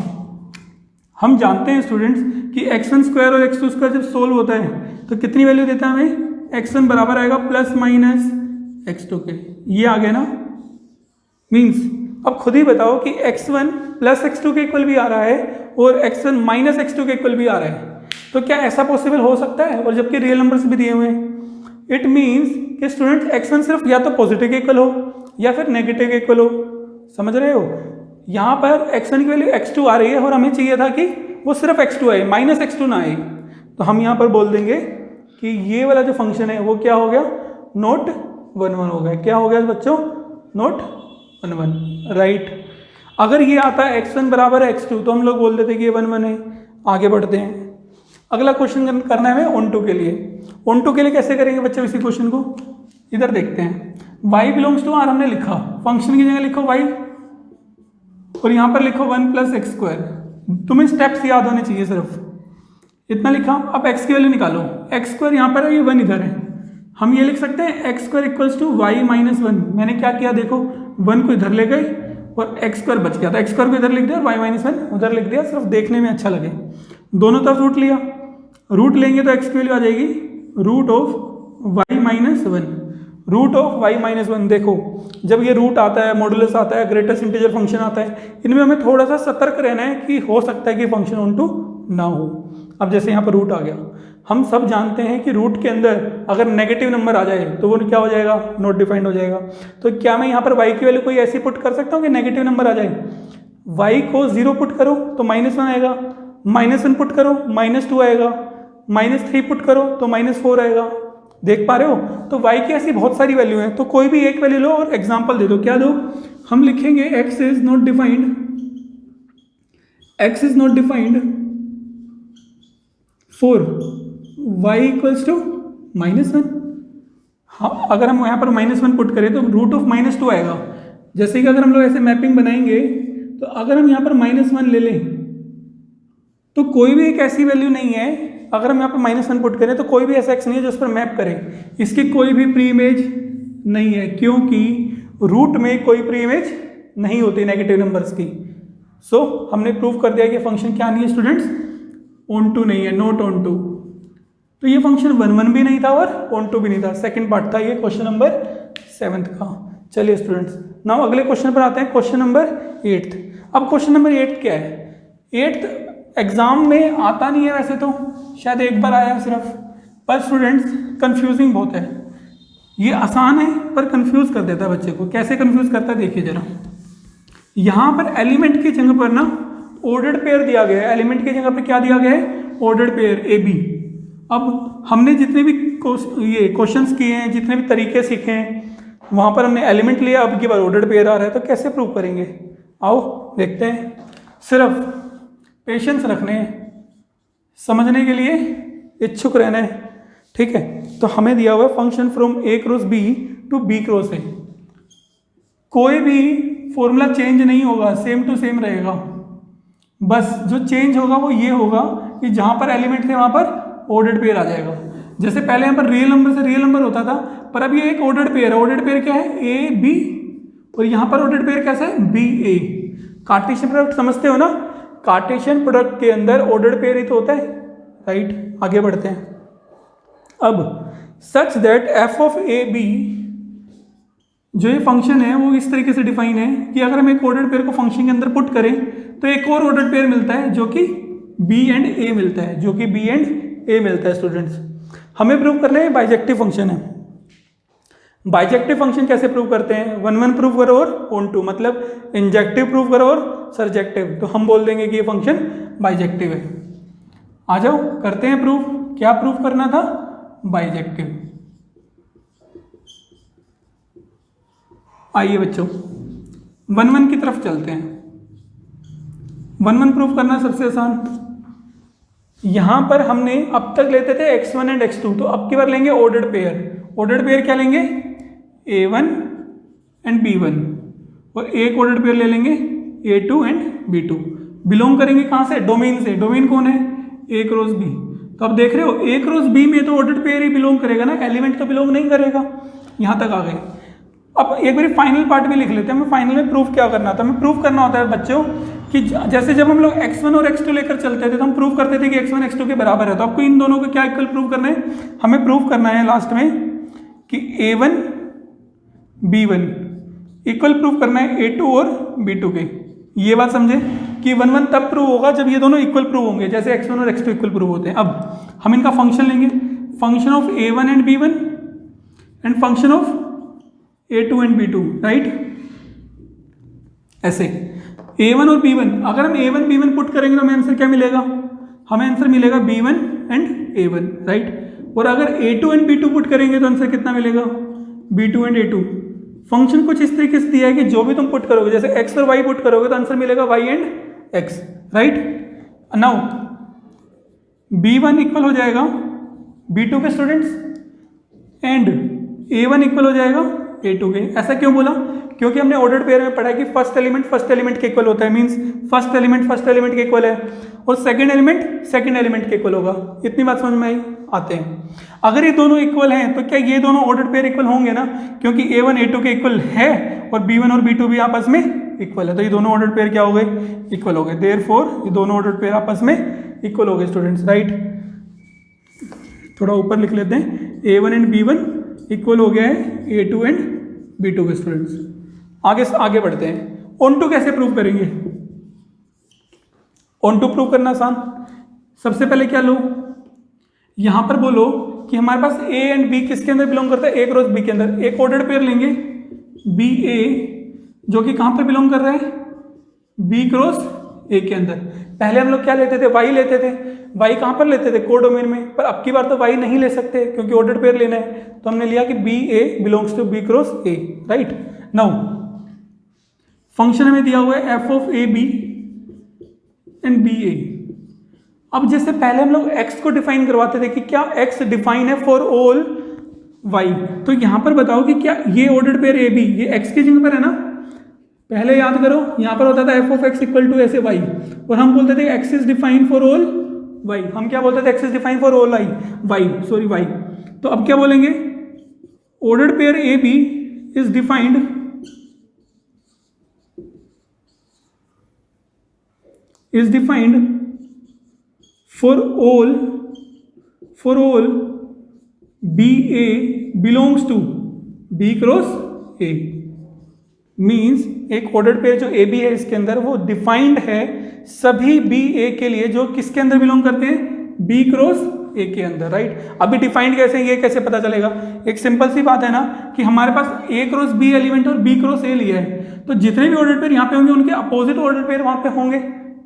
हम जानते हैं स्टूडेंट्स कि x1 स्क्वायर और x2 स्क्वायर जब सोल्व होता है तो कितनी वैल्यू देता है हमें? x1 बराबर आएगा प्लस माइनस x2 के। ये आ गया ना। मीन्स अब खुद ही बताओ कि x1 प्लस x2 के इक्वल भी आ रहा है और x1 माइनस x2 के इक्वल भी आ रहा है। तो क्या ऐसा पॉसिबल हो सकता है? और जबकि रियल नंबर्स भी दिए हुए हैं। इट मीन्स कि स्टूडेंट x1 सिर्फ या तो पॉजिटिव के इक्वल हो या फिर नेगेटिव के इक्वल हो। समझ रहे हो? यहाँ पर x1 की वैल्यू x2 आ रही है और हमें चाहिए था कि वो सिर्फ x2 आए, माइनस x2 ना आए। तो हम यहाँ पर बोल देंगे कि ये वाला जो फंक्शन है वो क्या हो गया? नॉट 1 1 हो गया। क्या हो गया बच्चों? Not 1 1, right. अगर ये आता है x1 बराबर है x2 तो हम लोग बोल देते कि ये 1 1 है। आगे बढ़ते हैं। अगला क्वेश्चन करना है हमें ऑन टू के लिए। ऑन टू के लिए कैसे करेंगे बच्चे इसी क्वेश्चन को? इधर देखते हैं। y बिलोंग्स टू r हमने लिखा, फंक्शन की जगह लिखो y और यहाँ पर लिखो 1 प्लस एक्स स्क्वायर। तुम्हें स्टेप्स याद होने चाहिए, सिर्फ इतना लिखा। अब x की वैल्यू निकालो। एक्स स्क्वायर यहाँ पर है, ये 1 इधर है। हम ये लिख सकते हैं x square equals to y minus 1। मैंने क्या किया देखो, 1 को इधर ले गए और एक्स स्क्वायर बच गया था। एक्स स्क्वायर को इधर लिख दिया और वाई माइनस 1 उधर लिख दिया, सिर्फ देखने में अच्छा लगे। दोनों तरफ रूट लिया। रूट लेंगे तो एक्स की वैल्यू आ जाएगी root of y minus 1। Root of y minus 1। देखो जब ये रूट आता है, मॉडुलस आता है, ग्रेटेस्ट इंटीजर फंक्शन आता है, इनमें हमें थोड़ा सा सतर्क रहना है कि हो सकता है कि फंक्शन ऑन टू ना हो। अब जैसे यहाँ पर रूट आ गया, हम सब जानते हैं कि रूट के अंदर अगर नेगेटिव नंबर आ जाए तो वो क्या हो जाएगा? नॉट डिफाइंड हो जाएगा। तो क्या मैं यहाँ पर y की वैल्यू कोई ऐसी पुट कर सकता हूँ कि नेगेटिव नंबर आ जाए? y को 0 पुट करो तो -1 आएगा, -1 पुट करो -2 आएगा, -3 पुट करो तो -4 आएगा। देख पा रहे हो? तो y की ऐसी बहुत सारी वैल्यू है, तो कोई भी एक वैल्यू लो और एग्जाम्पल दे दो। क्या दो? हम लिखेंगे x is not defined, x is not defined for y equals to -1। हाँ, अगर हम यहाँ पर -1 पुट करें तो रूट ऑफ -2 आएगा। जैसे कि अगर हम लोग ऐसे मैपिंग बनाएंगे तो अगर हम यहाँ पर -1 ले लें तो कोई भी एक ऐसी वैल्यू नहीं है, अगर हम यहाँ पर -1 पुट करें तो कोई भी ऐसा x नहीं है जो उस पर मैप करे। इसकी कोई भी प्री इमेज नहीं है, क्योंकि रूट में कोई प्री इमेज नहीं होती नेगेटिव नंबर्स की। सो हमने प्रूव कर दिया कि फंक्शन क्या नहीं है स्टूडेंट्स? ऑन टू नहीं है, नॉट ऑन टू। तो ये फंक्शन 1 1 भी नहीं था और ऑन टू भी नहीं था। सेकंड पार्ट था ये क्वेश्चन नंबर 7 का। चलिए स्टूडेंट्स, नाउ अगले क्वेश्चन पर आते हैं, क्वेश्चन नंबर 8। अब क्वेश्चन नंबर 8 क्या है? 8 एग्जाम में आता नहीं है वैसे तो, शायद एक बार आया सिर्फ, पर स्टूडेंट्स कंफ्यूजिंग बहुत है। ये आसान है पर कंफ्यूज कर देता है बच्चे को। कैसे कंफ्यूज करता है देखिए जरा। यहाँ पर एलिमेंट की जगह पर ना ऑर्डर्ड पेयर दिया गया है। एलिमेंट की जगह पर क्या दिया गया है? Ordered pair AB। अब हमने जितने भी ये क्वेश्चंस किए हैं, जितने भी तरीके सीखे हैं, वहाँ पर हमने एलिमेंट लिया, अब की बार ऑर्डर्ड पेयर आ रहा है, तो कैसे प्रूव करेंगे? आओ देखते हैं। सिर्फ पेशेंस रखने हैं, समझने के लिए इच्छुक रहना है, ठीक है। तो हमें दिया हुआ है function from A cross B to B cross A. कोई भी फॉर्मूला चेंज नहीं होगा, सेम टू सेम रहेगा। बस जो चेंज होगा वो ये होगा कि जहाँ पर एलिमेंट थे वहाँ पर ऑर्डर्ड पेयर आ जाएगा। जैसे पहले यहाँ पर रियल नंबर से रियल नंबर होता था, पर अब ये एक ऑर्डर्ड पेयर है। ऑर्डर्ड पेयर क्या है? ए बी, और यहाँ पर ऑर्डर्ड पेयर कैसा है? बी ए। कार्टेशियन प्रोडक्ट समझते हो ना? कार्टेशियन प्रोडक्ट के अंदर ऑर्डर्ड पेयर ही तो होता है, राइट। आगे बढ़ते हैं। अब such that f of A B, जो ये फंक्शन है वो इस तरीके से डिफाइन है कि अगर हम एक ऑर्डर्ड पेयर को फंक्शन के अंदर पुट करें तो एक और ऑर्डर्ड पेयर मिलता है जो कि बी एंड ए मिलता है, जो कि बी एंड ए मिलता है। स्टूडेंट्स, हमें प्रूव करना है बाइजेक्टिव फंक्शन है। बाइजेक्टिव फंक्शन कैसे प्रूव करते हैं? 1 1 प्रूव करो और ऑन टू, मतलब इंजेक्टिव प्रूव करो और सरजेक्टिव। तो हम बोल देंगे कि ये फंक्शन बाइजेक्टिव है। आ जाओ करते हैं प्रूव। क्या प्रूव करना था? बाइजेक्टिव। आइए बच्चों 1 1 की तरफ चलते हैं। 1 1 प्रूव करना सबसे आसान। यहां पर हमने अब तक लेते थे x1 एंड x2, तो अब की बार लेंगे ऑर्डर्ड पेयर। ऑर्डर्ड पेयर क्या लेंगे? a1 एंड b1, और एक ऑर्डर्ड पेयर ले लेंगे a2 एंड b2। बिलोंग करेंगे कहां से? डोमेन से। डोमेन कौन है? a cross b। तो अब देख रहे हो a क्रॉस b में तो ऑर्डर्ड पेयर ही बिलोंग करेगा ना, एलिमेंट तो बिलोंग नहीं करेगा। यहां तक आ गए। अब एक बार फाइनल पार्ट भी लिख लेते हैं। हमें फाइनल में प्रूफ क्या करना था? हमें प्रूफ करना होता है बच्चों कि जैसे जब हम लोग x1 और x2 लेकर चलते थे तो हम प्रूव करते थे कि x1 x2 के बराबर है। तो आपको इन दोनों को क्या इक्वल प्रूव करना है? हमें प्रूव करना है लास्ट में कि a1 b1 इक्वल प्रूव करना है a2 और b2 के। ये बात समझे कि 1 1 तब प्रूव होगा जब ये दोनों इक्वल प्रूव होंगे, जैसे x1 और x2 इक्वल प्रूव होते हैं। अब हम इनका फंक्शन लेंगे, function of a1 and b1 and function of a2 and b2, right. ऐसे a1 और b1, अगर हम a1 b1 पुट करेंगे तो हमें आंसर क्या मिलेगा? हमें आंसर मिलेगा b1 एंड a1, राइट। और अगर a2 एंड b2 पुट करेंगे तो आंसर कितना मिलेगा? b2 and a2। फंक्शन कुछ इस तरीके से दिया है कि जो भी तुम पुट करोगे, जैसे x और y पुट करोगे तो आंसर मिलेगा y and x, right. Now b1 equal हो जाएगा b2 के स्टूडेंट्स, एंड a1 इक्वल हो जाएगा a2 के। ऐसा क्यों बोला? क्योंकि हमने ऑर्डर्ड पेयर में पढ़ा है कि फर्स्ट एलिमेंट के इक्वल होता है, मींस फर्स्ट एलिमेंट के इक्वल है, और सेकंड एलिमेंट के इक्वल होगा। इतनी बात समझ में आई? आते हैं। अगर ये दोनों इक्वल हैं तो क्या ये दोनों ऑर्डर्ड पेयर इक्वल होंगे ना? क्योंकि a1 a2 के इक्वल है और b1 और b2 भी आपस में इक्वल है, तो ये दोनों ऑर्डर्ड पेयर क्या हो गए? इक्वल हो गए। देयरफॉर ये दोनों ऑर्डर्ड पेयर आपस में इक्वल हो गए स्टूडेंट्स, राइट। थोड़ा ऊपर लिख लेते हैं, a1 एंड b1 इक्वल हो गया है a2 एंड b2 के स्टूडेंट्स। आगे बढ़ते हैं। ऑन टू कैसे प्रूव करेंगे? ऑन टू प्रूव करना आसान। सबसे पहले क्या लो, यहां पर बोलो कि हमारे पास a एंड b किसके अंदर बिलोंग करता है? a क्रॉस b के अंदर। एक ऑर्डर्ड पेयर लेंगे b a, जो कि कहां पर बिलोंग कर रहा है? b क्रॉस a के अंदर। पहले हम लोग क्या लेते थे? y लेते थे। y कहां पर लेते थे? कोडोमेन में। पर अब की बार तो y नहीं ले सकते क्योंकि ऑर्डर्ड पेयर लेना है, तो हमने लिया कि b a belongs to b cross a, right. Now function हमें दिया हुआ है f of a b and b a। अब जैसे पहले हम लोग x को डिफाइन करवाते थे कि क्या x डिफाइन है फॉर ऑल y, तो यहां पर बताओ कि क्या ये ऑर्डर्ड पेयर a b ये x की जगह पर है ना? पहले याद करो, यहां पर होता था f of x equal to ऐसे y, और हम बोलते थे x is define for all y। हम क्या बोलते थे? x is define for all y। तो अब क्या बोलेंगे? Ordered pair a b is defined for all BA belongs to B cross A। मीन्स एक ऑर्डर्ड पेयर जो AB है इसके अंदर वो डिफाइंड है सभी BA के लिए जो किसके अंदर बिलोंग करते हैं? B क्रॉस A के अंदर, राइट। अभी डिफाइंड कैसे, ये कैसे पता चलेगा? एक सिंपल सी बात है ना कि हमारे पास A क्रॉस B एलिमेंट और B क्रॉस A लिया है, तो जितने भी ऑर्डर्ड पेयर यहाँ पे होंगे उनके अपोजिट ऑर्डर्ड पेयर वहां पे होंगे,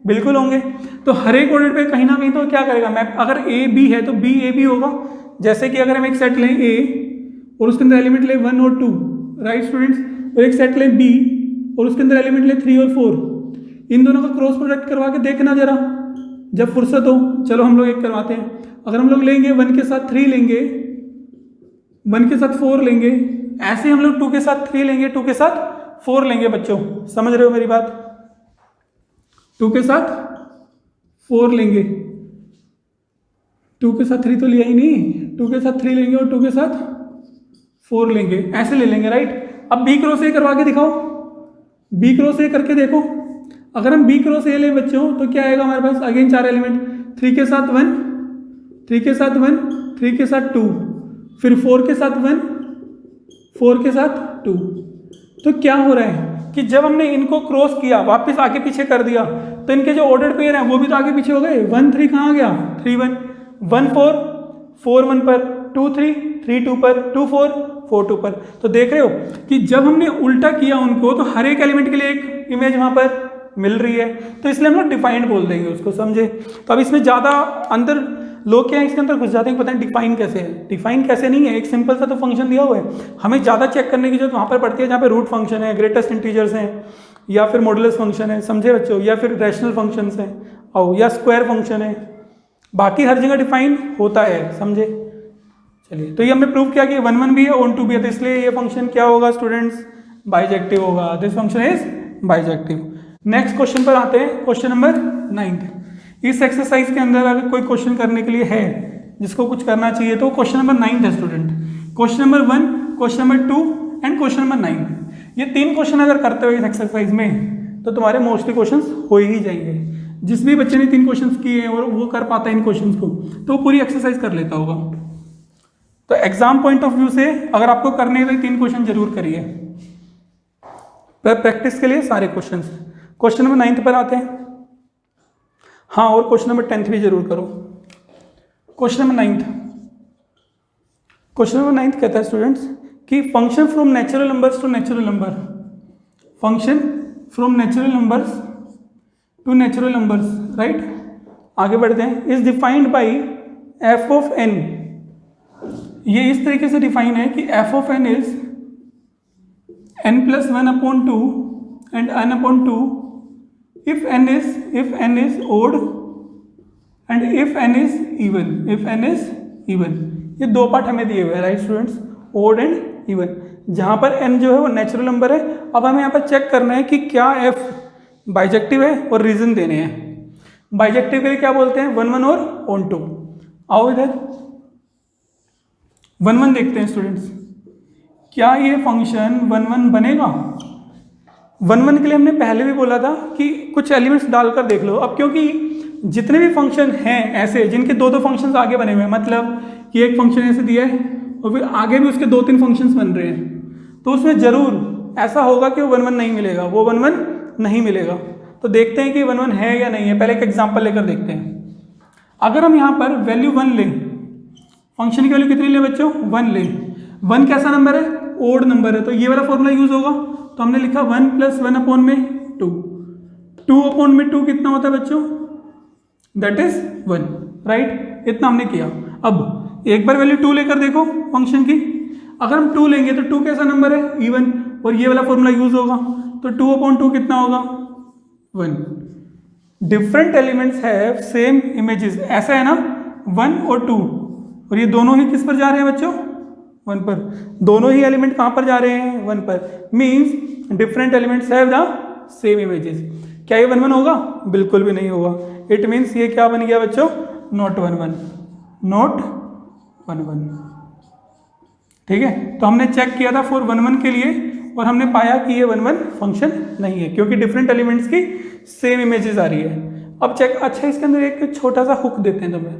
बिल्कुल होंगे। तो हर एक ऑर्डर पे कहीं ना कहीं तो क्या करेगा मैप, अगर ए बी है तो बी ए बी होगा। जैसे कि अगर हम एक सेट लें ए और उसके अंदर एलिमेंट ले 1 और 2, राइट स्टूडेंट्स, और एक सेट लें बी और उसके अंदर एलिमेंट ले 3 और 4, इन दोनों का क्रॉस प्रोडक्ट करवा के देखना जरा जब फुर्सत हो। चलो हम लोग एक करवाते हैं। अगर हम लोग लेंगे 1 के साथ 3 लेंगे, 1 के साथ 4 लेंगे, ऐसे हम लोग 2 के साथ 3 लेंगे, 2 के साथ 4 लेंगे। बच्चों समझ रहे हो मेरी बात? 2 के साथ 4 लेंगे, 2 के साथ 3 तो लिया ही नहीं, 2 के साथ 3 लेंगे और 2 के साथ 4 लेंगे, ऐसे ले लेंगे, राइट। अब बी क्रॉस ए करवा के दिखाओ, बी क्रॉस ए करके देखो। अगर हम बी क्रॉस ए लें बच्चों तो क्या आएगा हमारे पास, अगेन 4 एलिमेंट, 3 के साथ 1, 3 के साथ 1, 3 के साथ 2, फिर 4 के साथ 1, 4 के साथ 2। तो क्या हो रहा है कि जब हमने इनको क्रॉस किया, वापस आगे पीछे कर दिया, तो इनके जो ऑर्डर्ड पेयर हैं वो भी तो आगे पीछे हो गए। 1 3 कहाँ गया, 3 1, 1 4, 4 1 पर, 2 3, 3 2 पर, 2 4, 4 2 पर। तो देख रहे हो कि जब हमने उल्टा किया उनको तो हर एक एलिमेंट के लिए एक इमेज वहां पर मिल रही है, तो इसलिए हम लोग डिफाइंड बोल देंगे उसको, समझे? तो अब इसमें ज़्यादा अंदर लोग क्या है इसके अंदर घुस जाते हैं, पता है डिफाइन कैसे है। डिफाइन कैसे नहीं है, एक सिंपल सा तो फंक्शन दिया हुआ है, हमें ज़्यादा चेक करने की जरूरत वहाँ पर पड़ती है जहाँ पे रूट फंक्शन है, ग्रेटेस्ट इंटीजर्स हैं, या फिर मॉडुलस फंक्शन है, समझे बच्चों, या फिर रैशनल फंक्शंस हैं, और या स्क्वायर फंक्शन है। बाकी हर जगह डिफाइन होता है, समझे? चलिए, तो ये हमने प्रूव किया कि 1 1 भी है, ऑन 2 भी है, तो इसलिए ये फंक्शन क्या होगा स्टूडेंट्स, बाइजेक्टिव होगा। This function is bijective. Next question पर आते हैं, क्वेश्चन नंबर 9। इस एक्सरसाइज के अंदर अगर कोई क्वेश्चन करने के लिए है जिसको कुछ करना चाहिए तो क्वेश्चन नंबर 9 है student. Question number 1, question number 2 and question number 9, ये 3 क्वेश्चन अगर करते हो इस एक्सरसाइज में तो तुम्हारे मोस्टली क्वेश्चन हो ही जाएंगे। जिस भी बच्चे ने 3 क्वेश्चन किए हैं और वो कर पाता है इन क्वेश्चन को तो वो पूरी एक्सरसाइज कर लेता होगा। तो एग्जाम पॉइंट ऑफ व्यू से अगर आपको करने के लिए 3 क्वेश्चन जरूर करिए, पर प्रैक्टिस के लिए सारे क्वेश्चन। क्वेश्चन नंबर 9 पर आते हैं। हाँ, और क्वेश्चन नंबर 10 भी जरूर करो। क्वेश्चन नंबर 9, क्वेश्चन नंबर 9 कहता है स्टूडेंट्स कि function from natural numbers to natural number, function from natural numbers to natural numbers, right. आगे बढ़ते हैं। Is defined by f of n. ये इस तरीके से डिफाइन है कि f of n is n+1/2 and n/2 if n is odd and if n is even। ये 2 पार्ट हमें दिए हुए हैं, right students, odd and even, जहां पर n जो है वो नेचुरल नंबर है। अब हमें यहाँ पर चेक करना है कि क्या f बाइजेक्टिव है और रीजन देने हैं। बाइजेक्टिव के लिए क्या बोलते हैं, 1 1 और ऑन 2। आओ इधर 1 1 देखते हैं स्टूडेंट्स, क्या ये फंक्शन 1 1 बनेगा? 1 1 के लिए हमने पहले भी बोला था कि कुछ एलिमेंट्स डालकर देख लो। अब क्योंकि जितने भी फंक्शन हैं ऐसे जिनके 2 फंक्शंस आगे बने हुए हैं, मतलब कि एक फंक्शन ऐसे दिया है और फिर आगे भी उसके 2-3 फंक्शंस बन रहे हैं, तो उसमें जरूर ऐसा होगा कि वो 1 1 नहीं मिलेगा, वो 1 1 नहीं मिलेगा। तो देखते हैं कि 1 1 है या नहीं है। पहले एक एग्जाम्पल लेकर देखते हैं। अगर हम यहाँ पर वैल्यू 1 लें, फंक्शन की वैल्यू कितनी ले बच्चों, 1 लें। 1 कैसा नंबर है, ओड नंबर है, तो ये वाला फॉर्मूला यूज होगा। तो हमने लिखा 1 + 1/2, 2/2 कितना होता है बच्चों, दैट इज 1, राइट। इतना हमने किया। अब एक बार वैल्यू 2 लेकर देखो फंक्शन की। अगर हम 2 लेंगे तो 2 कैसा नंबर है, इवन, और ये वाला फॉर्मूला यूज होगा। तो 2/2 कितना होगा, 1। Different elements have same images, ऐसा है ना, 1 और 2, और ये दोनों ही किस पर जा रहे हैं बच्चों, 1 पर। दोनों ही एलिमेंट कहाँ पर जा रहे हैं, 1 पर। Means different elements have the same images. क्या ये 1 1 होगा, बिल्कुल भी नहीं होगा। इट मीन्स ये क्या बन गया बच्चों, नॉट 1 1, नॉट 1 1, ठीक है। तो हमने चेक किया था फॉर 1 1 के लिए और हमने पाया कि ये 1 1 फंक्शन नहीं है क्योंकि डिफरेंट एलिमेंट्स की सेम इमेजेस आ रही है। अब चेक, अच्छा इसके अंदर एक छोटा सा हुक देते हैं तुम्हें।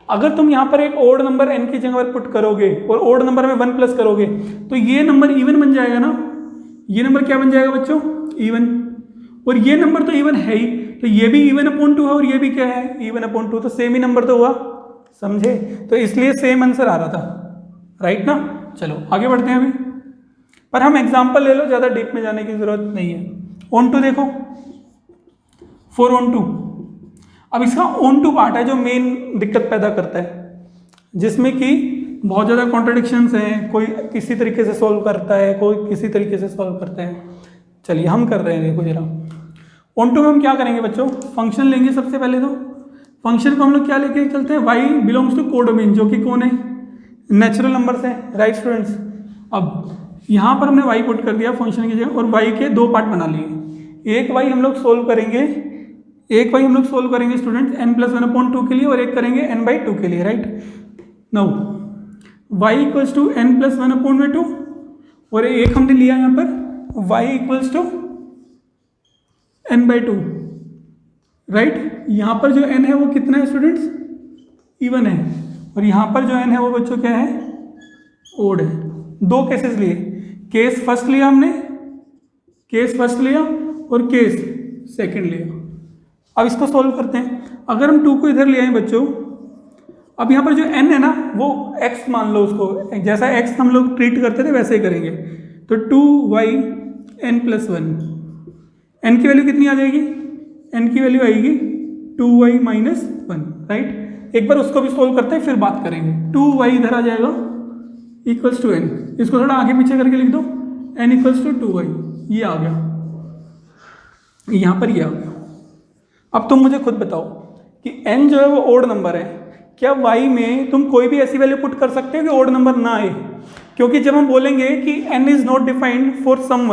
अगर तुम यहाँ पर एक ओड नंबर n की जगह पर पुट करोगे और ओड नंबर में 1 प्लस करोगे तो ये नंबर इवन बन जाएगा ना। ये नंबर क्या बन जाएगा बच्चों, इवन। और ये नंबर तो इवन है ही, तो ये भी (1/2 है और ये भी क्या है, (1/2), तो सेम ही नंबर तो हुआ, समझे। तो इसलिए सेम आंसर आ रहा था, राइट ना। चलो आगे बढ़ते हैं अभी, पर हम एग्जाम्पल ले लो, ज़्यादा डीप में जाने की जरूरत नहीं है। ऑन टू देखो, 4 ऑन 2। अब इसका ऑन टू पार्ट है जो मेन दिक्कत पैदा करता है, जिसमें कि बहुत ज़्यादा कॉन्ट्रडिक्शंस हैं, कोई किसी तरीके से सॉल्व करता है, कोई किसी तरीके से सॉल्व करता है। चलिए हम कर रहे हैं, देखो जरा। ऑन टू में हम क्या करेंगे बच्चों, फंक्शन लेंगे सबसे पहले। तो फंक्शन को हम लोग क्या लेके चलते हैं, वाई बिलोंग्स टू कोडोमेन, जो कि कौन है, नेचुरल नंबर्स है, राइट स्टूडेंट्स। अब यहाँ पर हमने वाई पुट कर दिया फंक्शन की जगह, और वाई के दो पार्ट बना लिए। एक वाई हम लोग सोल्व करेंगे, स्टूडेंट्स n+1/2 के लिए, और एक करेंगे n/2 के लिए, right. Now y equals to n+1/2, और एक हमने लिया यहाँ पर y equals to n/2, right. यहाँ पर जो n है वो कितना है स्टूडेंट्स, इवन है, और यहाँ पर जो n है वो बच्चों क्या है, ओड है। दो केसेस लिए, केस फर्स्ट लिया हमने, और केस सेकंड लिया। अब इसको सॉल्व करते हैं। अगर हम 2 को इधर ले आए बच्चों, अब यहाँ पर जो n है ना वो x मान लो, उसको जैसा x हम लोग ट्रीट करते थे वैसे ही करेंगे। तो 2y n+1, n की वैल्यू कितनी आ जाएगी, n की वैल्यू आएगी 2y - 1, राइट। एक बार उसको भी सोल्व करते हैं फिर बात करेंगे। 2y इधर आ जाएगा इक्वल्स टू n, इसको थोड़ा आगे पीछे करके लिख दो, n इक्वल्स टू 2y, ये आ गया, यहाँ पर ये आ गया। अब तुम मुझे खुद बताओ कि n जो है वो ओड नंबर है, क्या y में तुम कोई भी ऐसी वैल्यू पुट कर सकते हो कि ओड नंबर ना आए? क्योंकि जब हम बोलेंगे कि n is not defined for some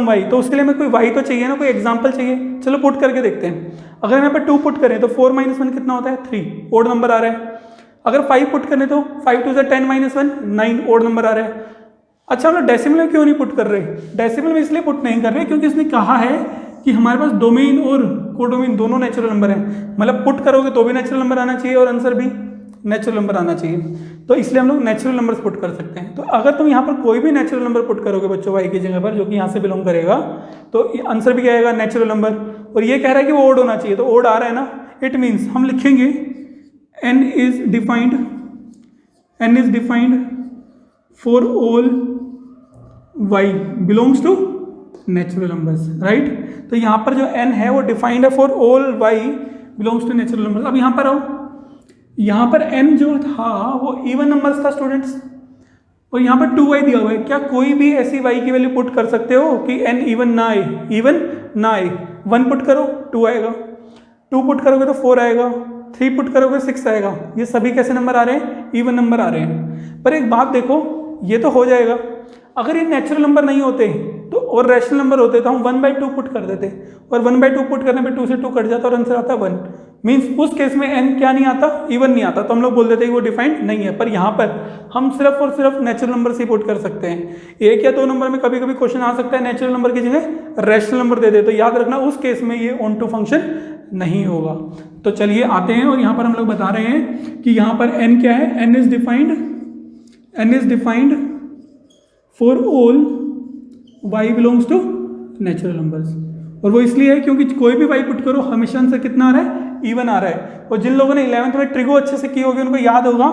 y, तो उसके लिए हमें कोई y तो चाहिए ना, कोई एग्जाम्पल चाहिए। चलो पुट करके देखते हैं। अगर हम यहाँ पर 2 पुट करें तो 4 - 1 कितना होता है, 3, ओड नंबर आ रहा है। अगर 5 पुट करें तो 5 2 10 - 1 9, ओड नंबर आ रहा है। अच्छा, हम लोग डेसिमल में क्यों नहीं पुट कर रहे? डेसिमल में इसलिए पुट नहीं कर रहे क्योंकि इसने कहा है कि हमारे पास डोमेन और कोडोमेन दोनों नेचुरल नंबर हैं, मतलब पुट करोगे तो भी नेचुरल नंबर आना चाहिए और आंसर भी नेचुरल नंबर आना चाहिए। तो इसलिए हम लोग नेचुरल नंबर्स पुट कर सकते हैं। तो अगर तुम यहाँ पर कोई भी नेचुरल नंबर पुट करोगे बच्चों y की जगह पर, जो कि यहाँ से बिलोंग करेगा, तो आंसर भी क्या आएगा, नेचुरल नंबर। और ये कह रहा है कि वो ओड होना चाहिए, तो ओड आ रहा है ना, इट मीन्स हम लिखेंगे n is defined for all y belongs to natural numbers, right. तो यहाँ पर जो n है वो डिफाइंड है for all y belongs to natural numbers. अब यहाँ पर आओ, यहाँ पर n जो था वो इवन नंबर्स था स्टूडेंट्स, और यहाँ पर 2y दिया हुआ है। क्या कोई भी ऐसी y की वैल्यू पुट कर सकते हो कि n इवन ना आए? 1 पुट करो 2 आएगा, 2 पुट करोगे तो 4 आएगा, 3 पुट करोगे 6 आएगा। ये सभी कैसे नंबर आ रहे हैं, इवन नंबर आ रहे हैं। पर एक बात देखो, ये तो हो जाएगा। अगर ये नेचुरल नंबर नहीं होते तो और रैशनल नंबर होते तो हम 1/2 पुट कर देते, और 1/2 पुट करने पे 2 से 2 कट जाता और आंसर आता 1। मीन्स उस केस में n क्या नहीं आता, इवन नहीं आता, तो हम लोग बोल देते कि वो डिफाइंड नहीं है। पर यहाँ पर हम सिर्फ और सिर्फ नेचुरल नंबर से पुट कर सकते हैं। 1 या 2 नंबर में कभी कभी क्वेश्चन आ सकता है नेचुरल नंबर की जगह रैशनल नंबर दे दे, तो याद रखना उस केस में ये ऑन टू फंक्शन नहीं होगा। तो चलिए आते हैं, और यहाँ पर हम लोग बता रहे हैं कि यहाँ पर n क्या है, n is defined for all y belongs to natural numbers. और वो इसलिए है क्योंकि कोई भी y पुट करो हमेशा आंसर कितना आ रहा है, इवन आ रहा है। और जिन लोगों ने 11th में ट्रिगो अच्छे से की होगी उनको याद होगा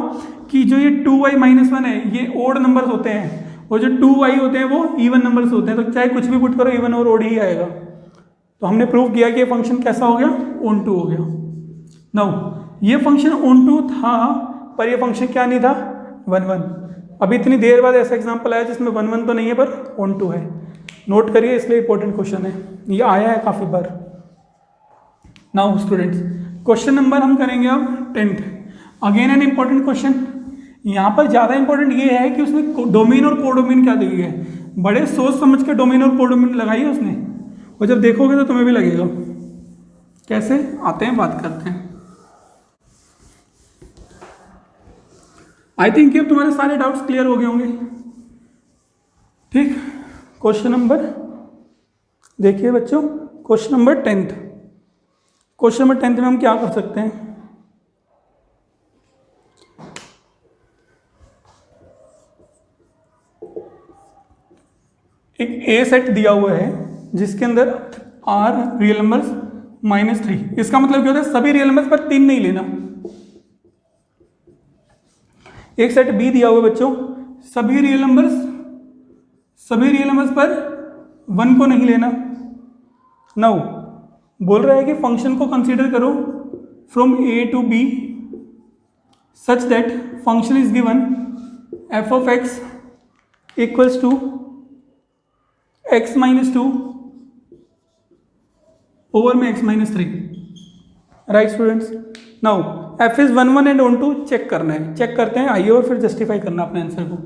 कि जो ये 2y - 1 है ये ओड नंबर्स होते हैं, और जो 2y होते हैं वो इवन नंबर्स होते हैं। तो चाहे कुछ भी पुट करो इवन और ओड ही आएगा। तो हमने प्रूव किया कि ये फंक्शन कैसा हो गया, ऑन टू हो गया। नाउ ये फंक्शन ऑन टू था, पर ये फंक्शन क्या नहीं था, 1 अभी इतनी देर बाद ऐसा एग्जाम्पल आया जिसमें 1 तो नहीं है पर ऑन टू है। नोट करिए, इसलिए इंपॉर्टेंट क्वेश्चन है, ये आया है काफ़ी बार। नाउ स्टूडेंट्स, क्वेश्चन नंबर हम करेंगे अब 10th। Again an important question. यहाँ पर ज़्यादा इंपॉर्टेंट ये है कि उसने डोमेन और कोडोमेन क्या दी है, बड़े सोच समझ के डोमेन और कोडोमेन लगाई है उसने, और जब देखोगे तो तुम्हें भी लगेगा। कैसे आते हैं, बात करते हैं। आई थिंक अब तुम्हारे सारे डाउट्स क्लियर हो गए होंगे। ठीक, क्वेश्चन नंबर देखिए बच्चों, question number 10th। Question number 10th में हम क्या कर सकते हैं, एक ए सेट दिया हुआ है जिसके अंदर r रियल नंबर्स -3। इसका मतलब क्या होता है, सभी रियल नंबर्स पर 3 नहीं लेना। एक सेट बी दिया हुआ है बच्चों, सभी रियल नंबर्स पर 1 को नहीं लेना। नाउ बोल रहा है कि फंक्शन को कंसीडर करो from A to B such that function is given f of x equals to x minus 2 over में x minus 3। Right students, now f is 1 1 and onto check करना है, check करते हैं आइए, और फिर जस्टिफाई करना अपने आंसर को।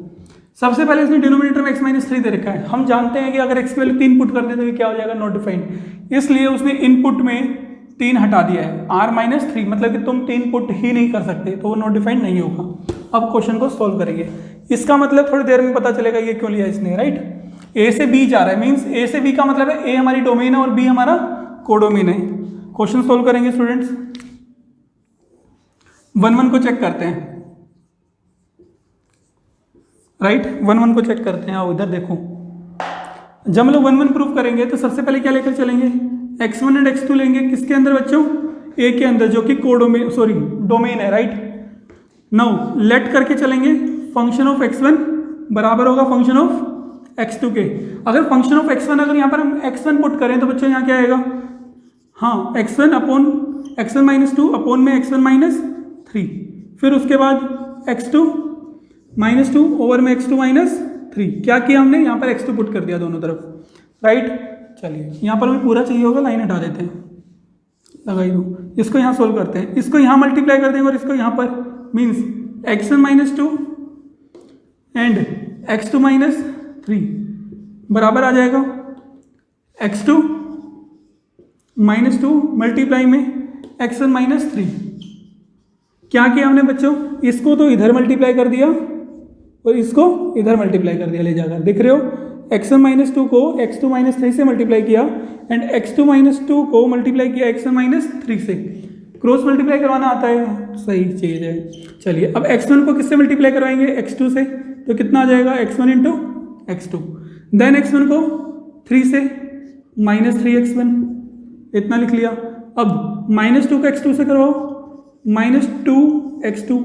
सबसे पहले इसने डिनोमिनेटर में एक्स माइनस 3 दे रखा है। हम जानते हैं कि अगर एक्स की वैल्यू 3 पुट कर दें तो ये क्या हो जाएगा, नॉट डिफाइंड, इसलिए उसने इनपुट में 3 हटा दिया है, आर माइनस 3, मतलब कि तुम 3 पुट ही नहीं कर सकते, तो वो नॉट डिफाइंड नहीं होगा। अब क्वेश्चन को सॉल्व करेंगे, इसका मतलब थोड़ी देर में पता चलेगा ये क्यों लिया इसने। राइट, ए से बी जा रहा है, मीन्स ए से बी का मतलब है ए हमारी डोमेन है और बी हमारा कोडोमेन है। क्वेश्चन सॉल्व करेंगे स्टूडेंट्स, 1 1 को चेक करते हैं। राइट, 1 1 को चेक करते हैं। आओ इधर देखो, जब हम लोग 1 1 प्रूव करेंगे तो सबसे पहले क्या लेकर चलेंगे, x1 एंड x2 लेंगे। किसके अंदर बच्चों, ए के अंदर, जो कि कोडोमेन सॉरी डोमेन है। राइट, नाउ लेट करके चलेंगे, फंक्शन ऑफ x1 बराबर होगा फंक्शन ऑफ x2 के। अगर फंक्शन ऑफ x1 अगर यहाँ पर हम x1 पुट करें तो बच्चों यहाँ क्या आएगा, हाँ x1 upon x1 minus 2 upon में x1 माइनस 3, फिर उसके बाद x2 माइनस 2 ओवर में x2 माइनस 3। क्या किया हमने, यहाँ पर x2 पुट कर दिया दोनों तरफ। राइट, चलिए यहाँ पर हमें पूरा चाहिए होगा, लाइन हटा देते हैं, लगाई दो। इसको यहाँ सोल्व करते हैं, इसको यहाँ मल्टीप्लाई कर देंगे और इसको यहाँ पर, means x1 minus 2 and x2 minus 3 बराबर आ जाएगा x2 माइनस 2 मल्टीप्लाई में x1 माइनस 3। क्या किया हमने बच्चों, इसको तो इधर मल्टीप्लाई कर दिया और इसको इधर मल्टीप्लाई कर दिया ले जाकर, दिख रहे हो, x1 माइनस 2 को x2 माइनस 3 से मल्टीप्लाई किया एंड x2 माइनस 2 को मल्टीप्लाई किया x1 माइनस 3 से। क्रॉस मल्टीप्लाई करवाना आता है, सही चीज़ है। चलिए अब x1 को किससे मल्टीप्लाई करवाएंगे, x2 से, तो कितना आ जाएगा x1 into x2, then x1 को 3 से माइनस 3x1, इतना लिख लिया। अब माइनस 2 को x2 से करवाओ, माइनस 2x2,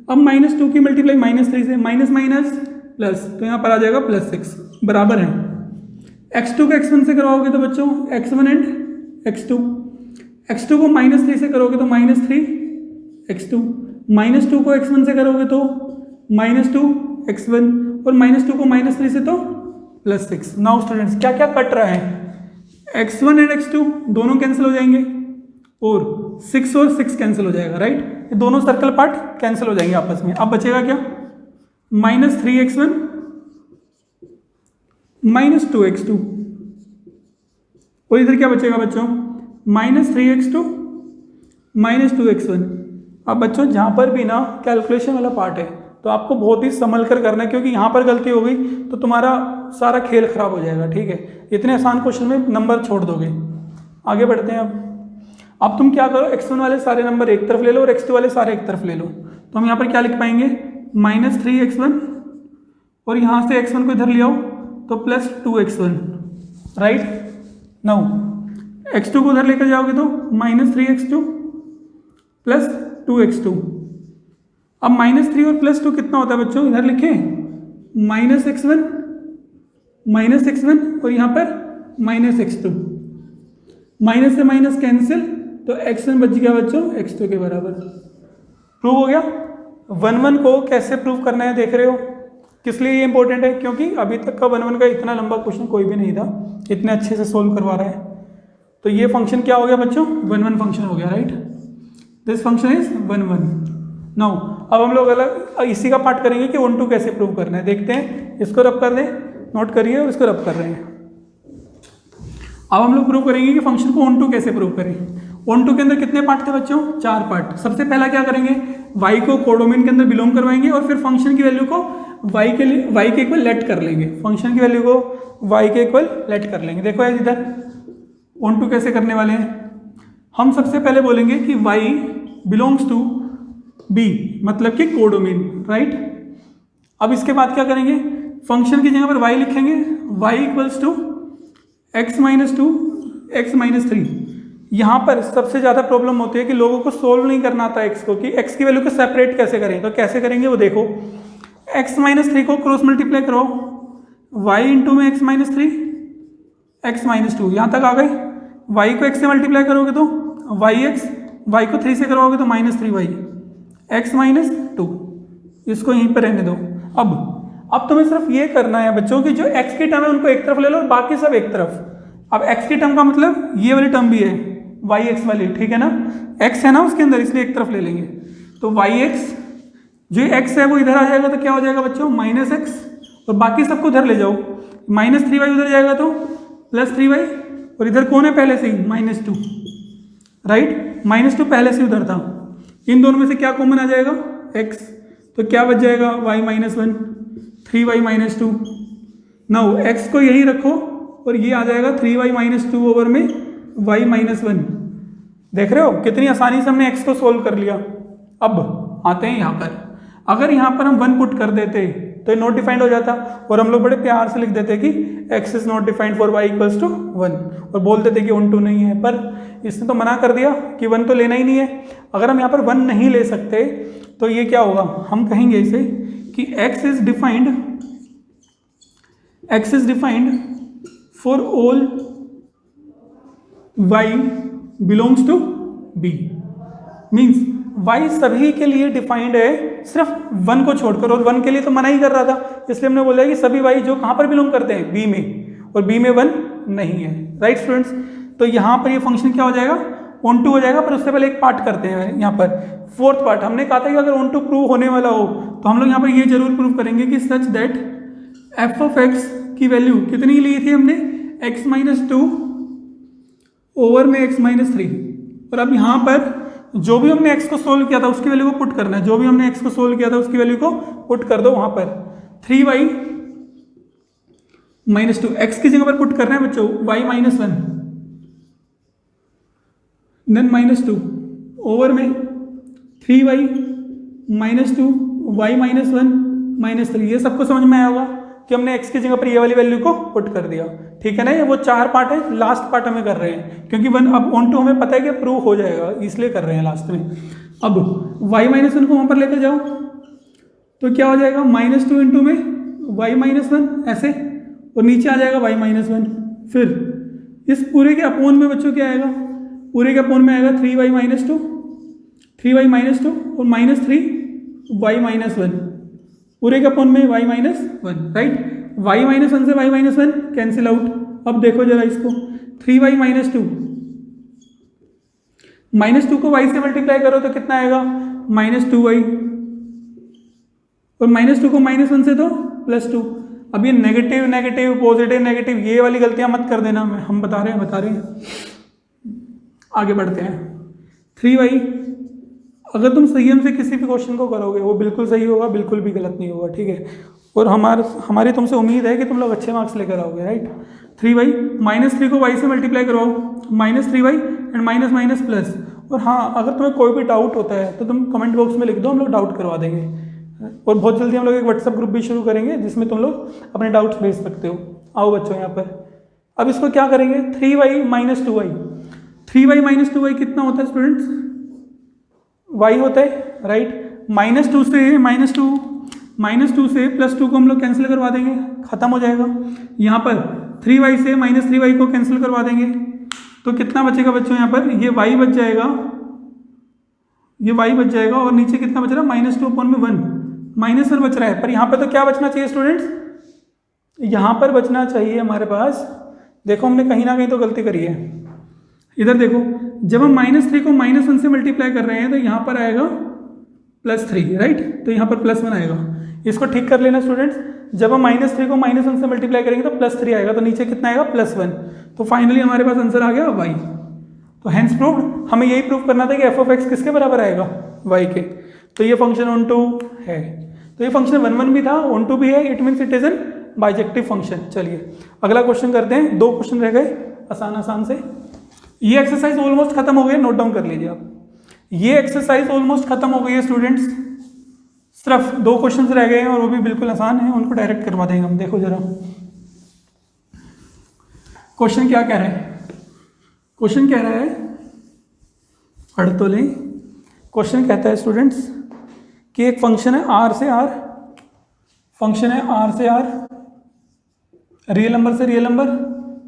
अब माइनस 2 की मल्टीप्लाई माइनस 3 से, माइनस माइनस प्लस, तो यहाँ पर आ जाएगा प्लस 6 बराबर है। x2 को x1 से करवाओगे तो बच्चों x1 एंड x2, x2 को माइनस 3 से करोगे तो माइनस 3x2, माइनस 2 को x1 से करोगे तो माइनस 2x1 और माइनस 2 को माइनस 3 से तो प्लस 6। नाउ स्टूडेंट्स क्या क्या कट रहा है, x1 एंड x2 दोनों कैंसिल हो जाएंगे और 6 और 6 कैंसिल हो जाएगा। राइट, ये दोनों सर्कल पार्ट कैंसिल हो जाएंगे आपस में। अब बचेगा क्या, माइनस 3x1 माइनस 2x2, और इधर क्या बचेगा बच्चों, माइनस 3x2 माइनस 2x1। अब बच्चों जहाँ पर भी ना कैलकुलेशन वाला पार्ट है तो आपको बहुत ही संभल कर करना है, क्योंकि यहाँ पर गलती हो गई तो तुम्हारा सारा खेल खराब हो जाएगा। ठीक है, इतने आसान क्वेश्चन में नंबर छोड़ दोगे। आगे बढ़ते हैं। अब तुम क्या करो, x1 वाले सारे नंबर एक तरफ ले लो और x2 वाले सारे एक तरफ ले लो, तो हम यहाँ पर क्या लिख पाएंगे, माइनस 3x1 और यहाँ से x1 को इधर ले आओ तो plus 2x1। Right, now x2 को उधर लेकर जाओगे तो माइनस 3x2 प्लस 2x2। अब माइनस 3 और प्लस 2 कितना होता है बच्चों, इधर लिखें माइनस x1 और यहाँ पर माइनस x2, माइनस से माइनस कैंसिल, तो x1 बच गया बच्चों x2 के बराबर। प्रूव हो गया। 1 1 को कैसे प्रूव करना है देख रहे हो, किस लिए ये इंपॉर्टेंट है, क्योंकि अभी तक का 1 1 का इतना लंबा क्वेश्चन कोई भी नहीं था, इतने अच्छे से सोल्व करवा रहा है। तो ये फंक्शन क्या हो गया बच्चों, 1 1 फंक्शन हो गया। Right, this function is 1 1। Now अब हम लोग अलग इसी का पार्ट करेंगे कि 1 2 कैसे प्रूव करना है, देखते हैं। इसको रब कर दें, नोट करिए, और इसको रब कर रहे हैं। अब हम लोग प्रूव करेंगे कि फंक्शन को 1 2 कैसे प्रूव करें। 1 2 के अंदर कितने पार्ट थे बच्चों, 4 पार्ट। सबसे पहला क्या करेंगे, y को कोडोमेन के अंदर बिलोंग करवाएंगे और फिर फंक्शन की वैल्यू को y के इक्वल लेट कर लेंगे, फंक्शन की वैल्यू को y के इक्वल लेट कर लेंगे। देखो इधर 1 2 कैसे करने वाले हैं। हम सबसे पहले बोलेंगे कि y बिलोंग्स टू b, मतलब कि कोडोमेन। राइट, अब इसके बाद क्या करेंगे, फंक्शन की जगह पर y लिखेंगे, y equals to x minus 2 x minus 3। यहाँ पर सबसे ज़्यादा प्रॉब्लम होती है कि लोगों को सोल्व नहीं करना आता x को, कि x की वैल्यू को सेपरेट कैसे करें। तो कैसे करेंगे वो देखो, x माइनस 3 को क्रॉस मल्टीप्लाई करो y इंटू में x माइनस 3 x माइनस 2, यहाँ तक आ गए। वाई को एक्स से मल्टीप्लाई करोगे तो वाई एक्स, वाई को 3 से करोगे तो -3y, एक्स -2, इसको यहीं पर रहने दो। अब तुम्हें सिर्फ ये करना है बच्चों कि जो x की टर्म है उनको एक तरफ ले लो और बाकी सब एक तरफ। अब x की टर्म का मतलब ये वाली टर्म भी है वाई एक्स वाली, ठीक है ना, x है ना उसके अंदर, इसलिए एक तरफ ले लेंगे। तो वाई एक्स जो x है वो इधर आ जाएगा तो क्या हो जाएगा बच्चों -x, और बाकी सबको उधर ले जाओ, -3y उधर जाएगा तो +3y, और इधर कौन है पहले से ही -2, राइट, -2 पहले से उधर था। इन दोनों में से क्या कॉमन आ जाएगा x, तो क्या बच जाएगा y -1, 3y -2। नाउ x को यही रखो और ये आ जाएगा 3y -2 ओवर में y -1। देख रहे हो कितनी आसानी से हमने x को सोल्व कर लिया। अब आते हैं यहाँ पर, अगर यहाँ पर हम 1 पुट कर देते तो ये नॉट डिफाइंड हो जाता, और हम लोग बड़े प्यार से लिख देते कि x is not defined for y equals to 1, और बोल देते कि 1 2 नहीं है, पर इसने तो मना कर दिया कि 1 तो लेना ही नहीं है। अगर हम यहाँ पर 1 नहीं ले सकते तो ये क्या होगा, हम कहेंगे इसे कि x is defined for all y belongs to b, मीन्स y सभी के लिए डिफाइंड है, सिर्फ 1 को छोड़कर, और 1 के लिए तो मना ही कर रहा था, इसलिए हमने बोला कि सभी y जो कहाँ पर बिलोंग करते हैं b में, और b में 1 नहीं है, राइट स्टूडेंट्स। तो यहाँ पर ये फंक्शन क्या हो जाएगा, ऑन टू हो जाएगा। पर उससे पहले एक पार्ट करते हैं यहाँ पर, फोर्थ पार्ट। हमने कहा था कि अगर ऑन टू प्रूव होने वाला हो तो हम लोग यहाँ पर ये जरूर प्रूव करेंगे कि सच दैट एफ ऑफ एक्स की वैल्यू कितनी ली थी हमने, x -2 ओवर में x -3, और अब यहाँ पर जो भी हमने x को सोल्व किया था उसकी वैल्यू को पुट करना है, जो भी हमने x को सोल्व किया था उसकी वैल्यू को पुट कर दो वहाँ पर, 3y -2 x की जगह पर पुट करना है बच्चों, y -1 देन -2 ओवर में 3y -2 y -1 -3। ये सबको समझ में आया होगा कि हमने x की जगह पर ये वाली वैल्यू को पुट कर दिया, ठीक है ना। ये वो 4 पार्ट है, लास्ट पार्ट हमें कर रहे हैं क्योंकि 1 अब ऑन टू हमें पता है कि प्रूव हो जाएगा, इसलिए कर रहे हैं लास्ट में। अब y -1 को वहाँ पर लेकर जाओ तो क्या हो जाएगा, -2 इंटू में y -1 ऐसे, और नीचे आ जाएगा y -1। फिर इस पूरे के अपोन में बच्चों क्या आएगा, पूरे के अपोन में आएगा 3y -2 और -3y -1, पूरे के अपोन में y -1, राइट। y -1 से y -1 कैंसिल आउट। अब देखो जरा इसको, 3y -2 को y से मल्टीप्लाई करो तो कितना आएगा, -2y, और -2 को -1 से तो +2। अब ये नेगेटिव नेगेटिव पॉजिटिव नेगेटिव ये वाली गलतियां मत कर देना, हम बता रहे हैं। आगे बढ़ते हैं। 3y, अगर तुम संयम से किसी भी क्वेश्चन को करोगे वो बिल्कुल सही होगा, बिल्कुल भी गलत नहीं होगा, ठीक है। और हमारी तुमसे उम्मीद है कि तुम लोग अच्छे मार्क्स लेकर आओगे, राइट। 3y -3 को y से मल्टीप्लाई करवाओ, -3y एंड माइनस प्लस। और हाँ, अगर तुम्हें कोई भी डाउट होता है तो तुम कमेंट बॉक्स में लिख दो, हम लोग डाउट करवा देंगे। और बहुत जल्दी हम लोग एक व्हाट्सएप ग्रुप भी शुरू करेंगे जिसमें तुम लोग अपने डाउट्स भेज सकते हो। आओ बच्चों यहाँ पर, अब इसको क्या करेंगे, 3y -2y, 3y -2y कितना होता है स्टूडेंट्स, y होता है, राइट। -2 से +2 को हम लोग कैंसिल करवा देंगे, खत्म हो जाएगा। यहाँ पर 3y से -3y को कैंसिल करवा देंगे तो कितना बचेगा बच्चों, यहाँ पर ये y बच जाएगा, और नीचे कितना बच रहा है, -2/1 -1 बच रहा है। पर यहाँ पर तो क्या बचना चाहिए स्टूडेंट्स, यहाँ पर बचना चाहिए हमारे पास, देखो हमने कहीं ना कहीं तो गलती करी है। इधर देखो, जब हम -3 को -1 से मल्टीप्लाई कर रहे हैं तो यहाँ पर आएगा +3, राइट। तो यहाँ पर +1 आएगा, इसको ठीक कर लेना स्टूडेंट्स। जब हम -3 को -1 से मल्टीप्लाई करेंगे तो +3 आएगा, तो नीचे कितना आएगा, +1। तो फाइनली हमारे पास आंसर आ गया y। तो हैंस प्रूव्ड, हमें यही प्रूव करना था कि f ऑफ x किसके बराबर आएगा, y के। तो ये फंक्शन ऑन टू है, तो ये फंक्शन 1 भी था, ऑन टू भी है, it means it is an bijective function. चलिए अगला क्वेश्चन करते हैं, 2 क्वेश्चन रह गए आसान से। ये एक्सरसाइज ऑलमोस्ट खत्म हो गई है, नोट डाउन कर लीजिए आप। ये एक्सरसाइज ऑलमोस्ट खत्म हो गई है स्टूडेंट्स, सिर्फ 2 क्वेश्चंस रह गए हैं और वो भी बिल्कुल आसान है, उनको डायरेक्ट करवा देंगे हम। देखो जरा क्वेश्चन क्या कह रहा है, क्वेश्चन कह रहा है, पढ़ तो लें। क्वेश्चन कहता है स्टूडेंट्स कि एक फंक्शन है r से r, फंक्शन है r से r, रियल नंबर से रियल नंबर,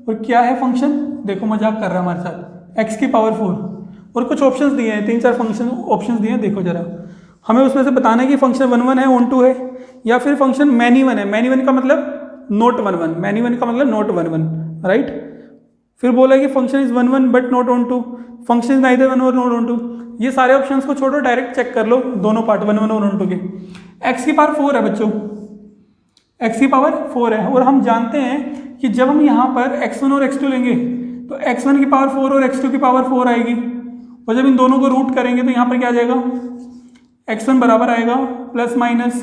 और क्या है फंक्शन, देखो मजाक कर रहा है हमारे साथ, x की पावर 4 और कुछ ऑप्शंस दिए हैं, 3-4 फंक्शन ऑप्शंस दिए हैं, देखो जरा हमें उसमें से बताना है कि फंक्शन 1 है, ऑन 2 है, या फिर फंक्शन मैनी 1 है। मैनी 1 का मतलब नॉट 1, मैनी 1 का मतलब नॉट 1, राइट। फिर बोला कि function is 1 but not on 2, function is neither 1 और नॉट ऑन 2। ये सारे ऑप्शंस को छोड़ो, डायरेक्ट चेक कर लो दोनों पार्ट 1 और ऑन 2 के। x की पावर 4 है बच्चों, x की पावर 4 है, और हम जानते हैं कि जब हम यहाँ पर x1 और x2 लेंगे तो x1 की पावर 4 और x2 की पावर 4 आएगी, और जब इन दोनों को रूट करेंगे तो यहाँ पर क्या आ जाएगा, x1 बराबर आएगा प्लस माइनस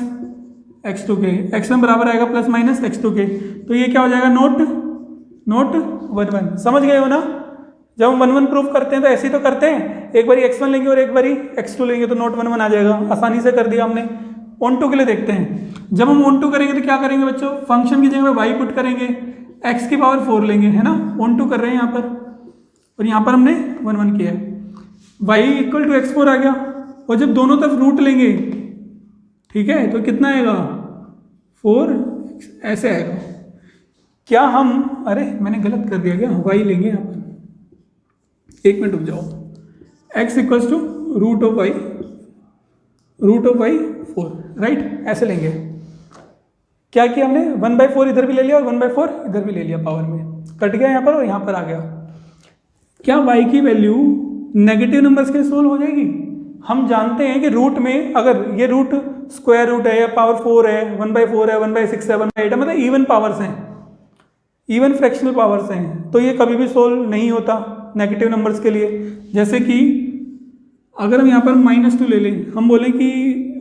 x2 के, x1 बराबर आएगा प्लस माइनस x2 के, तो ये क्या हो जाएगा, नोट 1 समझ गए हो ना। जब हम 1 प्रूफ करते हैं तो ऐसे ही तो करते हैं, एक बारी x1 लेंगे और एक बारी x2 लेंगे तो नोट 1 आ जाएगा, आसानी से कर दिया हमने। ऑन 2 के लिए देखते हैं, जब हम ऑन 2 करेंगे तो क्या करेंगे बच्चों, फंक्शन की जगह y पुट करेंगे, x की पावर 4 लेंगे, है ना, ऑन 2 कर रहे हैं यहाँ पर, और यहाँ पर हमने 1 किया है, y इक्वल टू x4 आ गया, और जब दोनों तरफ रूट लेंगे, ठीक है, तो कितना आएगा, 4 ऐसे आएगा। क्या हम, अरे मैंने गलत कर दिया क्या, y लेंगे यहाँ पर, एक मिनट रुक जाओ, x equals to root of y 4, right, ऐसे लेंगे। क्या किया हमने, 1/4 इधर भी ले लिया और 1/4 इधर भी ले लिया, पावर में कट गया यहाँ पर और यहाँ पर आ गया। क्या y की वैल्यू नेगेटिव नंबर्स के सोल्व हो जाएगी? हम जानते हैं कि रूट में अगर ये रूट स्क्वायर रूट है या पावर 4 है, 1/4 है, 1/6 है, 1/8 है, मतलब इवन पावर्स हैं, इवन फ्रैक्शनल पावर्स हैं, तो ये कभी भी सोल्व नहीं होता नेगेटिव नंबर्स के लिए। जैसे कि अगर हम यहाँ पर -2 ले लें, हम बोलें कि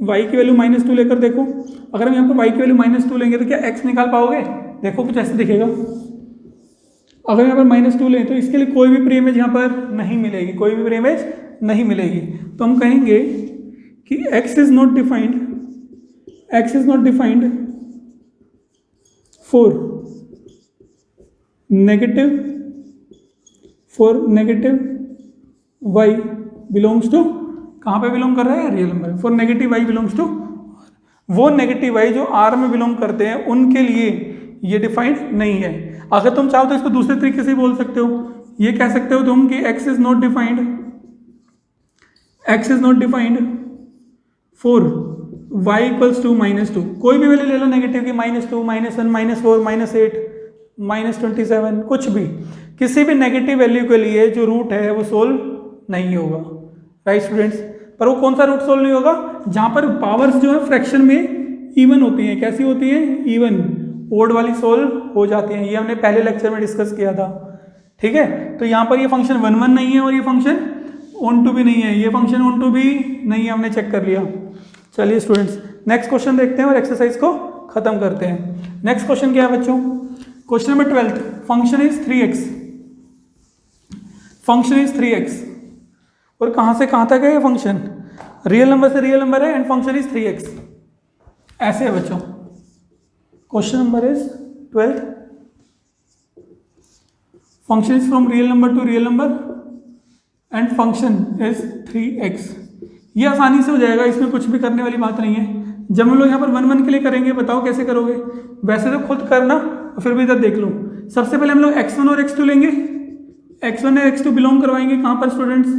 y की वैल्यू -2 लेकर देखो, अगर हम यहाँ पर y की वैल्यू -2 लेंगे तो क्या x निकाल पाओगे? देखो कुछ ऐसे दिखेगा। अगर यहाँ पर -2 लें तो इसके लिए कोई भी प्री इमेज यहाँ पर नहीं मिलेगी, कोई भी प्री इमेज नहीं मिलेगी, तो हम कहेंगे कि x is not defined for negative y belongs to, कहाँ पे बिलोंग कर रहा है, real number. For negative y belongs to, वो नेगेटिव y जो r में बिलोंग करते हैं उनके लिए ये डिफाइंड नहीं है। अगर तुम चाहो तो इसको दूसरे तरीके से बोल सकते हो, ये कह सकते हो तुम कि x is not defined for y equals to -2, कोई भी वैल्यू ले लो नेगेटिव की, -2, -1, -4, -8, -27, कुछ भी, किसी भी नेगेटिव वैल्यू के लिए जो रूट है वो सोल्व नहीं होगा, राइट स्टूडेंट्स। पर वो कौन सा रूट सोल्व नहीं होगा, जहां पर पावर्स जो है फ्रैक्शन में इवन होती हैं। कैसी होती हैं, इवन, ओड वाली सोल्व हो जाती हैं, ये हमने पहले लेक्चर में डिस्कस किया था, ठीक है। तो यहाँ पर ये फंक्शन 1 नहीं है और ये फंक्शन ऑन 2 भी नहीं है, ये फंक्शन ऑन 2 भी नहीं है, हमने चेक कर लिया। चलिए स्टूडेंट्स नेक्स्ट क्वेश्चन देखते हैं और एक्सरसाइज को खत्म करते हैं। नेक्स्ट क्वेश्चन क्या है बच्चों, question number 12, function is 3x, और कहाँ से कहाँ तक है ये फंक्शन, रियल नंबर से रियल नंबर है, एंड फंक्शन इज 3x, ऐसे है बच्चों। Question number is 12, function is from real number two real number and function is 3x। ये आसानी से हो जाएगा, इसमें कुछ भी करने वाली बात नहीं है। जब हम लोग यहाँ पर 1 के लिए करेंगे, बताओ कैसे करोगे, वैसे तो खुद करना फिर भी इधर देख लो। सबसे पहले हम लोग x1 और x2 लेंगे, x1 और x2 बिलोंग करवाएंगे कहाँ पर स्टूडेंट्स,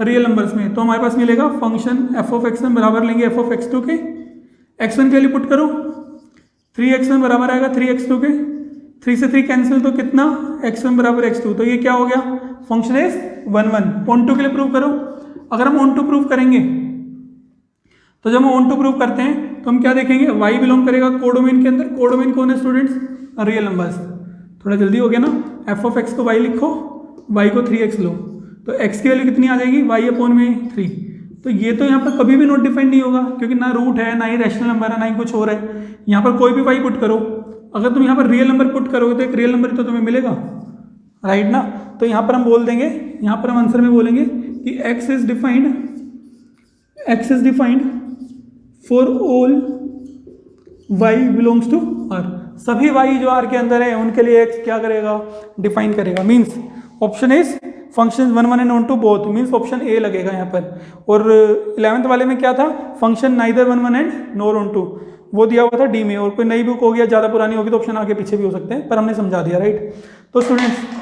रियल नंबर्स में, तो हमारे पास मिलेगा फंक्शन f(x1) बराबर लेंगे f(x2) के, x1 के लिए पुट करो, 3x1 बराबर आएगा 3x2 के, 3 से 3 कैंसिल, तो कितना, x1 बराबर x2, तो ये क्या हो गया, फंक्शन इज 1 ऑन 2 के लिए प्रूव करो। अगर हम ऑन 2 प्रूव करेंगे तो जब हम ऑन 2 प्रूव करते हैं तो हम क्या देखेंगे, y बिलोंग करेगा कोडोमेन के अंदर, कोडोमेन कौन है स्टूडेंट्स, रियल नंबर्स। थोड़ा जल्दी हो गया ना, f(x) को y लिखो, y को 3x लो, तो x की वैल्यू कितनी आ जाएगी, y/3। तो ये तो यहाँ पर कभी भी नॉट डिफाइंड नहीं होगा, क्योंकि ना रूट है, ना ही रैशनल नंबर है, ना ही कुछ और है। यहाँ पर कोई भी y पुट करो, अगर तुम यहाँ पर रियल नंबर पुट करोगे तो एक रियल नंबर तो तुम्हें मिलेगा, राइट ना। तो यहाँ पर हम बोल देंगे, यहाँ पर हम आंसर में बोलेंगे कि x is defined for all y belongs to r, सभी y जो r के अंदर है उनके लिए x क्या करेगा, डिफाइन करेगा। Means option is function 1 and on 2 both, means option A लगेगा यहाँ पर। और 11th वाले में क्या था, function neither 1 and NOR on 2, वो दिया हुआ था डी में। और कोई नई बुक होगी या ज़्यादा पुरानी होगी तो ऑप्शन आगे पीछे भी हो सकते हैं, पर हमने समझा दिया, राइट। तो स्टूडेंट्स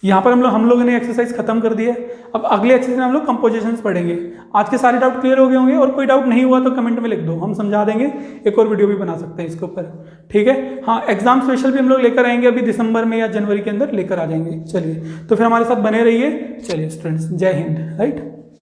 यहाँ पर हम लोगों ने एक्सरसाइज खत्म कर दी है। अब अगले एक्सरसाइज में हम लोग कंपोजिशंस पढ़ेंगे। आज के सारे डाउट क्लियर हो गए होंगे, और कोई डाउट नहीं हुआ तो कमेंट में लिख दो, हम समझा देंगे, एक और वीडियो भी बना सकते हैं इसके ऊपर, ठीक है। हाँ, एग्जाम स्पेशल भी हम लोग लेकर आएंगे, अभी दिसंबर में या जनवरी के अंदर लेकर आ जाएंगे। चलिए, तो फिर हमारे साथ बने रहिए। चलिए स्टूडेंट्स, जय हिंद। राइट।